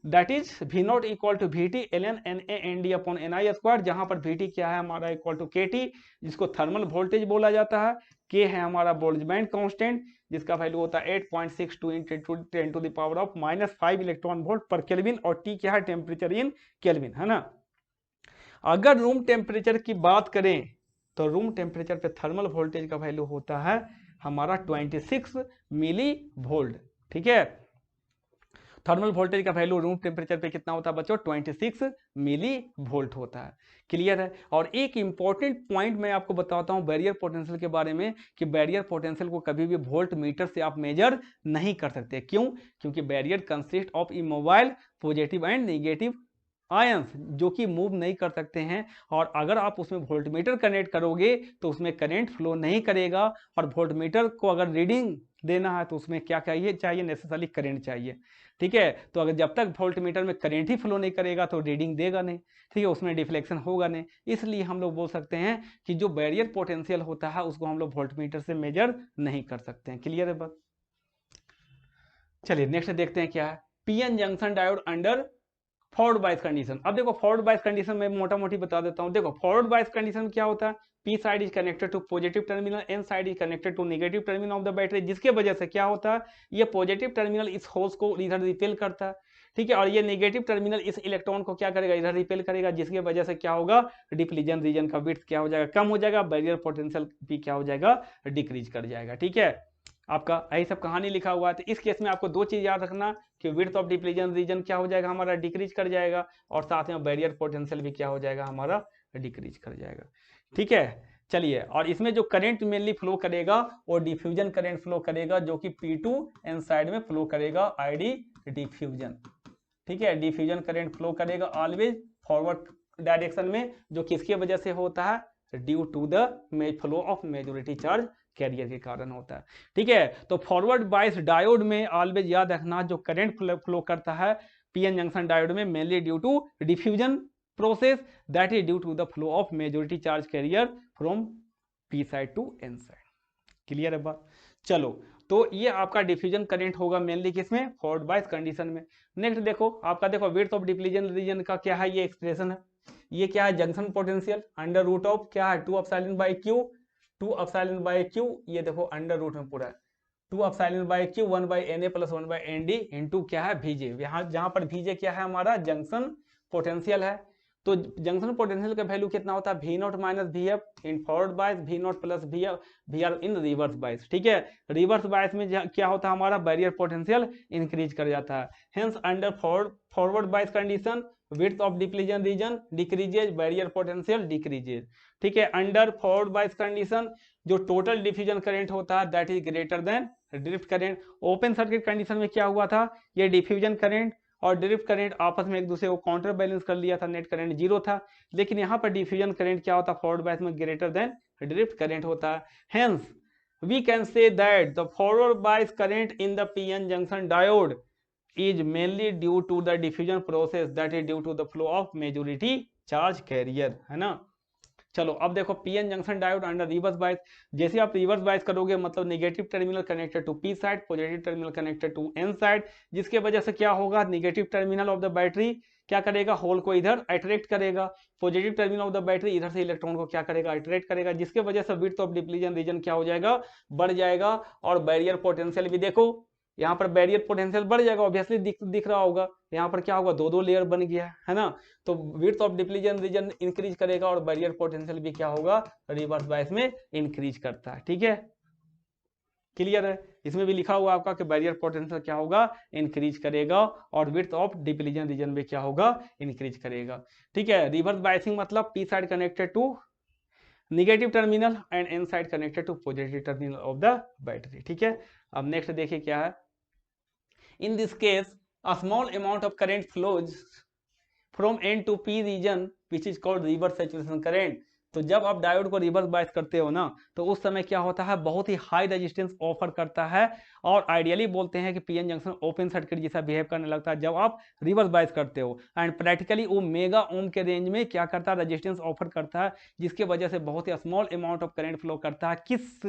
that is V not equal to VT ln NA upon NI square, जहां पर VT क्या है हमारा इक्वल टू KT, जिसको थर्मल वोल्टेज बोला जाता है, K है हमारा बोल्ट्जमैन कांस्टेंट, जिसका वैल्यू होता है 8.62 into 10 to the power of -5 electron volt per kelvin, और T क्या है, टेम्परेचर इन केल्विन, है ना। अगर रूम टेम्परेचर की बात करें तो रूम टेम्परेचर पे थर्मल वोल्टेज का वैल्यू होता है हमारा 26 मिली वोल्ट। ठीक है, थर्मल वोल्टेज का वैल्यू रूम टेम्परेचर पे कितना होता है बच्चों, 26 मिली वोल्ट होता है। क्लियर है। और एक इंपॉर्टेंट पॉइंट मैं आपको बताता हूं बैरियर पोटेंशियल के बारे में, कि बैरियर पोटेंशियल को कभी भी वोल्ट मीटर से आप मेजर नहीं कर सकते। क्यों, क्योंकि barrier consist of immobile positive and negative ions, जो कि मूव नहीं कर सकते हैं, और अगर आप उसमें वोल्टमीटर कनेक्ट करोगे तो उसमें करंट फ्लो नहीं करेगा, और वोल्टमीटर को अगर रीडिंग देना है तो उसमें क्या चाहिए नेसेसरी करंट चाहिए। ठीक है, तो अगर जब तक वोल्टमीटर में करंट ही फ्लो नहीं करेगा तो रीडिंग देगा नहीं, ठीक है, उसमें डिफ्लेक्शन होगा नहीं। इसलिए हम लोग बोल सकते हैं कि जो बैरियर पोटेंशियल होता है उसको हम लोग वोल्टमीटर से मेजर नहीं कर सकते हैं। क्लियर है बात। चलिए नेक्स्ट देखते हैं क्या है, PN junction diode under forward bias condition. अब देखो फॉरवर्ड बायस कंडीशन में मोटा मोटी बता देता हूं। देखो फॉरवर्ड बायस कंडीशन में क्या होता है, P side is connected to positive terminal, N side is connected to negative terminal of the battery, जिसके वजह से क्या होता है, ये पॉजिटिव टर्मिनल इस होल्स को इधर रिपेल करता है। ठीक है, और ये नेगेटिव टर्मिनल इस इलेक्ट्रॉन को क्या करेगा, इधर रिपेल करेगा, जिसकी वजह से क्या होगा, डिप्लीजन रीजन का विड्थ क्या हो जाएगा, कम हो जाएगा, बैरियर पोटेंशियल भी क्या हो जाएगा, डिक्रीज कर जाएगा। ठीक है, आपका यही सब कहानी लिखा हुआ है। तो इस केस में आपको दो चीज याद रखना कि विड्थ ऑफ डिप्लीजन रीजन क्या हो जाएगा हमारा, डिक्रीज कर जाएगा, और साथ में बैरियर पोटेंशियल भी क्या हो जाएगा हमारा, डिक्रीज कर जाएगा। ठीक है, चलिए, और इसमें जो करंट मेनली फ्लो करेगा वो डिफ्यूजन करंट फ्लो करेगा, जो कि P2 एन साइड में फ्लो करेगा, ID डिफ्यूजन। ठीक है, डिफ्यूजन करंट फ्लो करेगा ऑलवेज फॉरवर्ड डायरेक्शन में, जो किसकी वजह से होता है, due to the flow of majority charge carrier के कारण होता है। ठीक है, तो फॉरवर्ड बायस डायोड में ऑलवेज याद रखना, जो करंट फ्लो करता है पीएन जंक्शन डायोड में, mainly due to diffusion process, that is due to the flow of majority charge carrier from P side to N side. Clear है बात। चलो, तो ये आपका डिफ्यूजन करंट होगा मेनली किसमें, फॉरवर्ड बायस कंडीशन में। नेक्स्ट देखो आपका, देखो विड्थ ऑफ डिप्लीजन रीजन का क्या है, ये एक्सप्रेशन है, ये क्या है, junction potential under root of क्या है, 2 epsilon by q, 2 epsilon by q, ये देखो अंडर रूट में पूरा है, 2 epsilon by q 1 by N A plus 1 by N D into क्या है, VJ, यहाँ जहां पर VJ क्या है हमारा, जंक्शन पोटेंशियल है। तो जंक्शन पोटेंशियल का वैल्यू कितना होता है, V not minus VF in forward bias, V not plus VR in reverse bias. ठीक है, रिवर्स बायस में क्या होता है हमारा, बैरियर पोटेंशियल इंक्रीज कर जाता है। Hence under forward bias condition width of depletion region decreases, barrier potential decreases. ठीक है, अंडर फॉरवर्ड बायस कंडीशन जो टोटल डिफ्यूजन करंट होता है that is greater than drift current. Open circuit condition में क्या हुआ था, ये डिफ्यूजन करंट और ड्रिफ्ट करंट आपस में एक दूसरे को काउंटर बैलेंस कर लिया था, नेट करंट 0 था, लेकिन यहाँ पर डिफ्यूजन करंट क्या होता है, फॉरवर्ड बायस में ग्रेटर देन ड्रिफ्ट करंट होता है। Hence we can say that the forward bias current in the PN junction diode is mainly due to the diffusion process, that is due to the flow of majority charge carrier, है ना। चलो अब देखो PN junction diode under reverse bias, जैसे आप reverse bias करोगे मतलब negative terminal connected to P side, positive terminal connected to N side, जिसके वजह से क्या होगा, negative terminal of the battery क्या करेगा, होल को इधर अट्रैक्ट करेगा, positive terminal of the battery इधर से इलेक्ट्रॉन को क्या करेगा, अट्रैक्ट करेगा, जिसके वजह से विड्थ ऑफ डिप्लीजन रीजन क्या हो जाएगा, बढ़ जाएगा, और बैरियर पोटेंशियल भी देखो यहाँ पर बैरियर पोटेंशियल बढ़ जाएगा, ऑब्वियसली दिख रहा होगा, यहाँ पर क्या होगा, दो लेयर बन गया है ना। तो width of depletion reason increase करेगा और बैरियर पोटेंशियल भी क्या होगा, रिवर्स बायस में इंक्रीज करता है। ठीक है, क्लियर है। इसमें भी लिखा हुआ आपका कि बैरियर पोटेंशियल क्या होगा, इंक्रीज करेगा, और विड्थ ऑफ डिप्लीजन रीजन भी क्या होगा, इंक्रीज करेगा। ठीक है, रिवर्स बायसिंग मतलब P side connected to negative terminal and N side connected to positive terminal of the battery. ठीक है, अब नेक्स्ट देखिए क्या है, in this case a small amount of current flows from N to P region which is called reverse saturation current. तो जब आप diode को रिवर्स बायस करते हो ना, तो उस समय क्या होता है, बहुत ही हाई रेजिस्टेंस ऑफर करता है, और आइडियली बोलते हैं कि पीएन जंक्शन ओपन सर्किट जैसा बिहेव करने लगता है जब आप रिवर्स बायस करते हो, एंड प्रैक्टिकली वो मेगा ओम के रेंज में क्या करता है, रेजिस्टेंस ऑफर करता है, जिसके वजह से बहुत ही small amount of current flow करता है। किस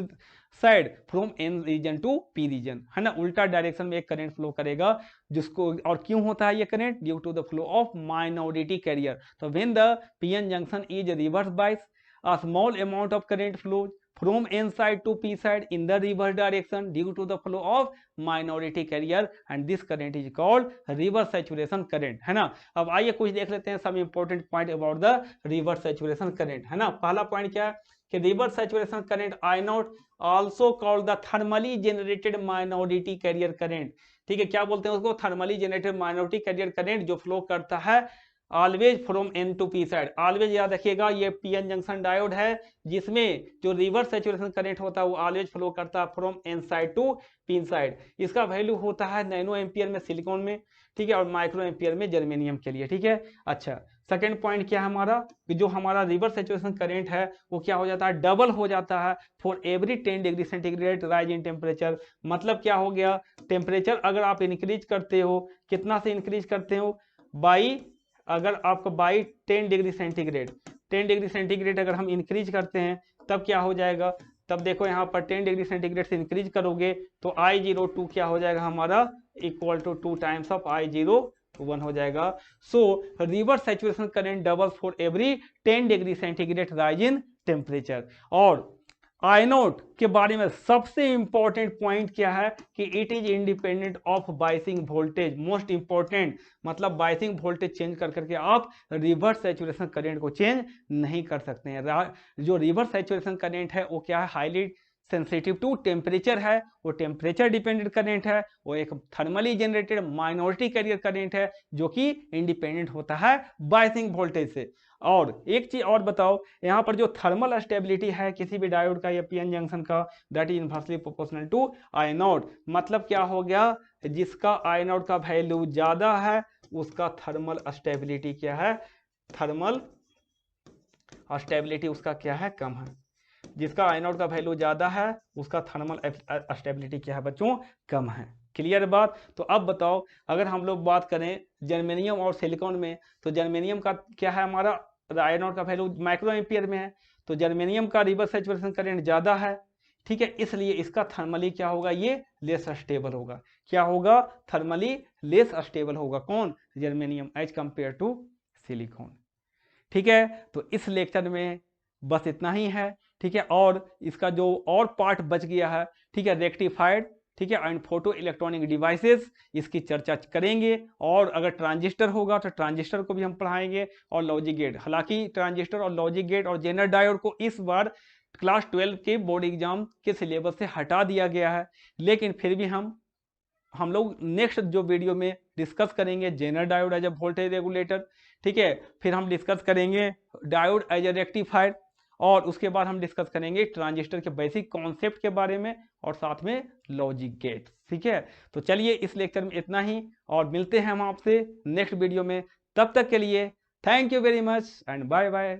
side, from N region to P region, है ना, उल्टा डायरेक्शन में एक करंट फ्लो करेगा, जिसको, और क्यों होता है ये current, due to the flow of minority carrier. तो when the PN junction is reverse bias, a small amount of current flows from n side to p side in the reverse direction due to the flow of minority carrier, and this current is called reverse saturation current, है ना। अब आइए कुछ देख लेते हैं some important point about the reverse saturation current, है ना। पहला पॉइंट क्या है कि reverse saturation current I naught also called the thermally generated minority carrier current, ठीक है, क्या बोलते हैं उसको, thermally generated minority carrier current, जो फ्लो करता है always from N to P side. Always याद रखिएगा, ये पीएन जंक्शन डायोड है जिसमें जो रिवर्स सैचुरेशन करंट होता है वो ऑलवेज फ्लो करता है from N side to P side. इसका वैल्यू होता है नैनो एम्पियर में सिलिकॉन में, ठीक है, और माइक्रो एम्पियर में जर्मेनियम के लिए, ठीक है। अच्छा, सेकंड पॉइंट क्या है हमारा, कि जो हमारा रिवर्स सैचुरेशन करंट है वो क्या हो जाता है, डबल हो जाता है for every 10 degree centigrade rise in temperature. मतलब क्या हो गया, टेम्परेचर अगर आप इंक्रीज करते हो, कितना से इंक्रीज करते हो, बाई, अगर आपको by 10 degree centigrade, 10 degree centigrade अगर हम इंक्रीज करते हैं तब क्या हो जाएगा, तब देखो यहाँ पर 10 डिग्री सेंटीग्रेड से इंक्रीज करोगे तो I02 क्या हो जाएगा हमारा, equal to 2 times of I01 हो जाएगा। सो reverse saturation current double for every 10 degree centigrade rise in temperature. और आई नोट के बारे में सबसे इंपॉर्टेंट पॉइंट क्या है कि it is independent of biasing voltage, most important, मतलब बाइसिंग वोल्टेज चेंज कर करके आप रिवर्स सैचुरेशन करंट को चेंज नहीं कर सकते हैं। जो रिवर्स सैचुरेशन करंट है वो क्या है, हाईली सेंसिटिव टू टेम्परेचर है, वो टेम्परेचर डिपेंडेंट करंट है, वो एक thermally generated minority carrier current है जो कि इंडिपेंडेंट होता है बाइसिंग वोल्टेज से। और एक चीज और बताओ, यहाँ पर जो थर्मल स्टेबिलिटी है किसी भी डायोड का या पीएन जंक्शन का, that is inversely proportional to I naught. मतलब क्या हो गया, जिसका आई नॉट का वैल्यू ज्यादा है उसका थर्मल स्टेबिलिटी क्या है, थर्मल स्टेबिलिटी उसका क्या है, कम है। जिसका आई नॉट का वैल्यू ज्यादा है उसका थर्मल स्टेबिलिटी क्या है बच्चों, कम है। क्लियर बात। तो अब बताओ, अगर हम लोग बात करें जर्मेनियम और सिलिकॉन में, तो जर्मेनियम का क्या है, हमारा आई नॉट का वैल्यू माइक्रो एम्पियर में है, तो जर्मेनियम का रिवर्स सैचुरेशन करंट ज्यादा है, ठीक है, इसलिए इसका थर्मली क्या होगा, ये लेस स्टेबल होगा। क्या होगा, थर्मली लेस स्टेबल होगा, कौन, germanium, as compare to silicon. ठीक है, तो इस लेक्चर में बस इतना ही है, ठीक है। और इसका जो और पार्ट बच गया है, ठीक है, रेक्टिफाइड, ठीक है, एंड फोटो इलेक्ट्रॉनिक डिवाइसेस, इसकी चर्चा करेंगे। और अगर ट्रांजिस्टर होगा तो ट्रांजिस्टर को भी हम पढ़ाएंगे, और लॉजिक गेट। हालांकि ट्रांजिस्टर और लॉजिक गेट और जेनर डायोड को इस बार क्लास 12 के बोर्ड एग्जाम के सिलेबस से हटा दिया गया है, लेकिन फिर भी हम लोग नेक्स्ट जो वीडियो में डिस्कस करेंगे zener diode as a voltage regulator, ठीक है, फिर हम डिस्कस करेंगे डायोड एज ए रेक्टिफायर, और उसके बाद हम डिस्कस करेंगे ट्रांजिस्टर के बेसिक कॉन्सेप्ट के बारे में, और साथ में लॉजिक गेट। ठीक है, तो चलिए इस लेक्चर में इतना ही, और मिलते हैं हम आपसे नेक्स्ट वीडियो में। तब तक के लिए thank you very much and bye bye.